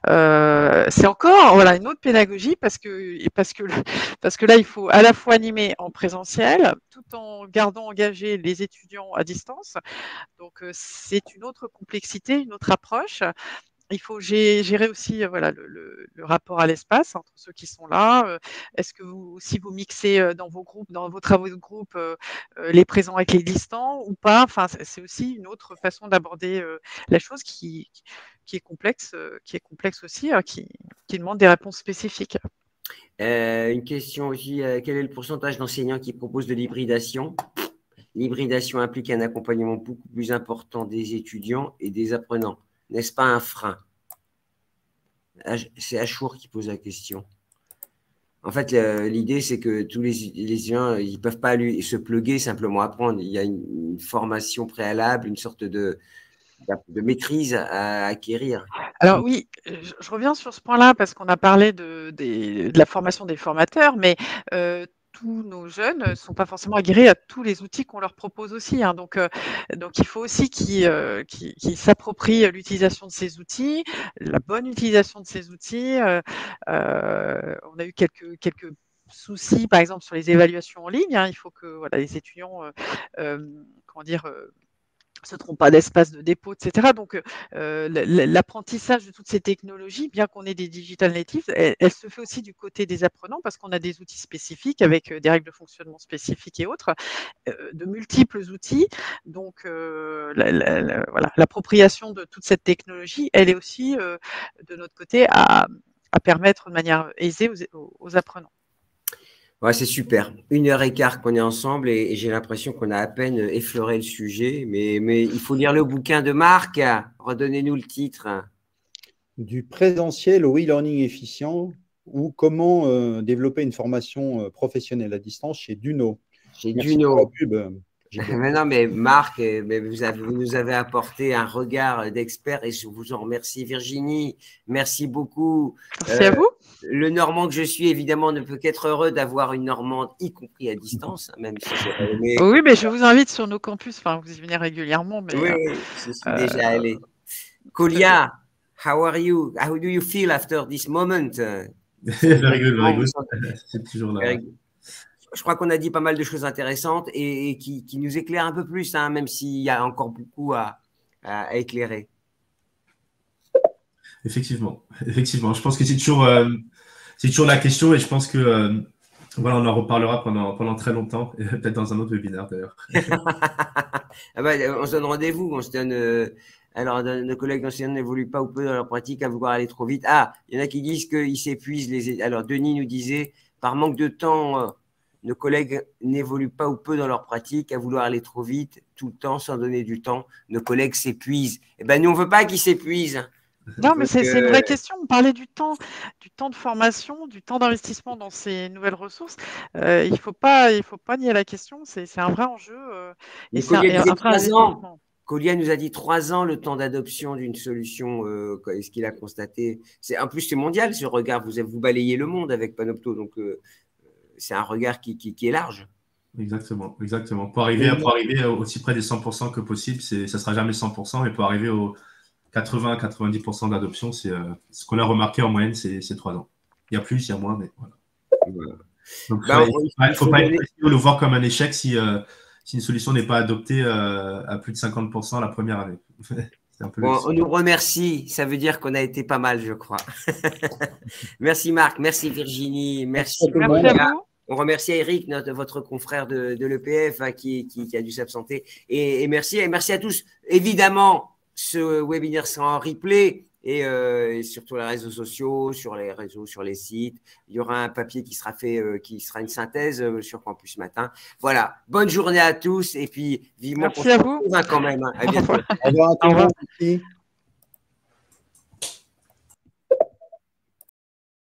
c'est encore voilà, une autre pédagogie parce que là, il faut à la fois animer en présentiel tout en gardant engagés les étudiants à distance. Donc, c'est une autre complexité, une autre approche. Il faut gérer aussi voilà, le rapport à l'espace entre ceux qui sont là. Est-ce que vous mixez dans vos groupes, dans vos travaux de groupe, les présents avec les distants ou pas? Enfin, c'est aussi une autre façon d'aborder la chose qui est complexe aussi, qui demande des réponses spécifiques. Une question aussi, quel est le pourcentage d'enseignants qui proposent de l'hybridation? L'hybridation implique un accompagnement beaucoup plus important des étudiants et des apprenants. N'est-ce pas un frein? C'est Achour qui pose la question. En fait, l'idée, c'est que tous les étudiants, ils ne peuvent pas se plugger, simplement apprendre. Il y a une formation préalable, une sorte de maîtrise à acquérir. Alors oui, je reviens sur ce point-là parce qu'on a parlé de la formation des formateurs, mais tous nos jeunes ne sont pas forcément aguerris à tous les outils qu'on leur propose aussi, hein. Donc il faut aussi qu'ils s'approprient l'utilisation de ces outils, la bonne utilisation de ces outils. On a eu quelques soucis, par exemple, sur les évaluations en ligne, hein. Il faut que voilà, les étudiants se trompent pas d'espace de dépôt, etc. Donc, l'apprentissage de toutes ces technologies, bien qu'on ait des digital natives, elle se fait aussi du côté des apprenants parce qu'on a des outils spécifiques avec des règles de fonctionnement spécifiques et autres, de multiples outils. Donc, voilà, l'appropriation de toute cette technologie, elle est aussi de notre côté à permettre de manière aisée aux apprenants. Ouais, c'est super. 1h15 qu'on est ensemble et j'ai l'impression qu'on a à peine effleuré le sujet, mais il faut lire le bouquin de Marc. Redonnez-nous le titre. Du présentiel au e-learning efficient ou comment développer une formation professionnelle à distance chez Duno. Chez Merci Duno. pour la pub. Mais non, mais Marc, vous nous avez apporté un regard d'expert et je vous en remercie. Virginie, merci beaucoup. Merci à vous. Le Normand que je suis, évidemment, ne peut qu'être heureux d'avoir une Normande, y compris à distance, même si c'est... Oui, mais je vous invite sur nos campus. Enfin, vous y venez régulièrement. Mais, oui, je suis déjà allé. Kolia, how are you? How do you feel after this moment? Very good. C'est toujours là. Je crois qu'on a dit pas mal de choses intéressantes et qui nous éclairent un peu plus, hein, même s'il y a encore beaucoup à éclairer. Effectivement. Je pense que c'est toujours la question et je pense que voilà, on en reparlera pendant très longtemps, et peut-être dans un autre webinaire d'ailleurs. Ah bah, on se donne rendez-vous, on se donne. Alors, nos collègues d'enseignants n'évoluent pas ou peu dans leur pratique à vouloir aller trop vite. Ah, il y en a qui disent qu'ils s'épuisent. Alors, Denis nous disait, par manque de temps, nos collègues n'évoluent pas ou peu dans leur pratique à vouloir aller trop vite, tout le temps, sans donner du temps. Nos collègues s'épuisent. Eh ben, nous, on ne veut pas qu'ils s'épuisent. Non, mais c'est une vraie question. On parlait du temps de formation, du temps d'investissement dans ces nouvelles ressources. Il faut pas nier la question. C'est un vrai enjeu. Et c'est un vrai investissement. Kolia nous a dit 3 ans le temps d'adoption d'une solution, ce qu'il a constaté. En plus, c'est mondial ce regard. Vous balayez le monde avec Panopto, donc c'est un regard qui est large. Exactement. Pour arriver aussi près des 100% que possible, ça ne sera jamais 100%, mais pour arriver aux 80-90% d'adoption, c'est ce qu'on a remarqué en moyenne, c'est 3 ans. Il y a plus, il y a moins, mais voilà. Donc, il ne faut pas le voir comme un échec si une solution n'est pas adoptée à plus de 50% la première année. On nous remercie, ça veut dire qu'on a été pas mal, je crois. Merci Marc, merci Virginie, merci. On remercie Eric, votre confrère de l'EPF, hein, qui a dû s'absenter. Et merci à tous. Évidemment, ce webinaire sera en replay et sur tous les réseaux sociaux, sur les sites. Il y aura un papier qui sera fait, qui sera une synthèse sur Campus Matin. Voilà. Bonne journée à tous et puis vivement. Merci à vous. Quand même. Hein. À bientôt. Au revoir.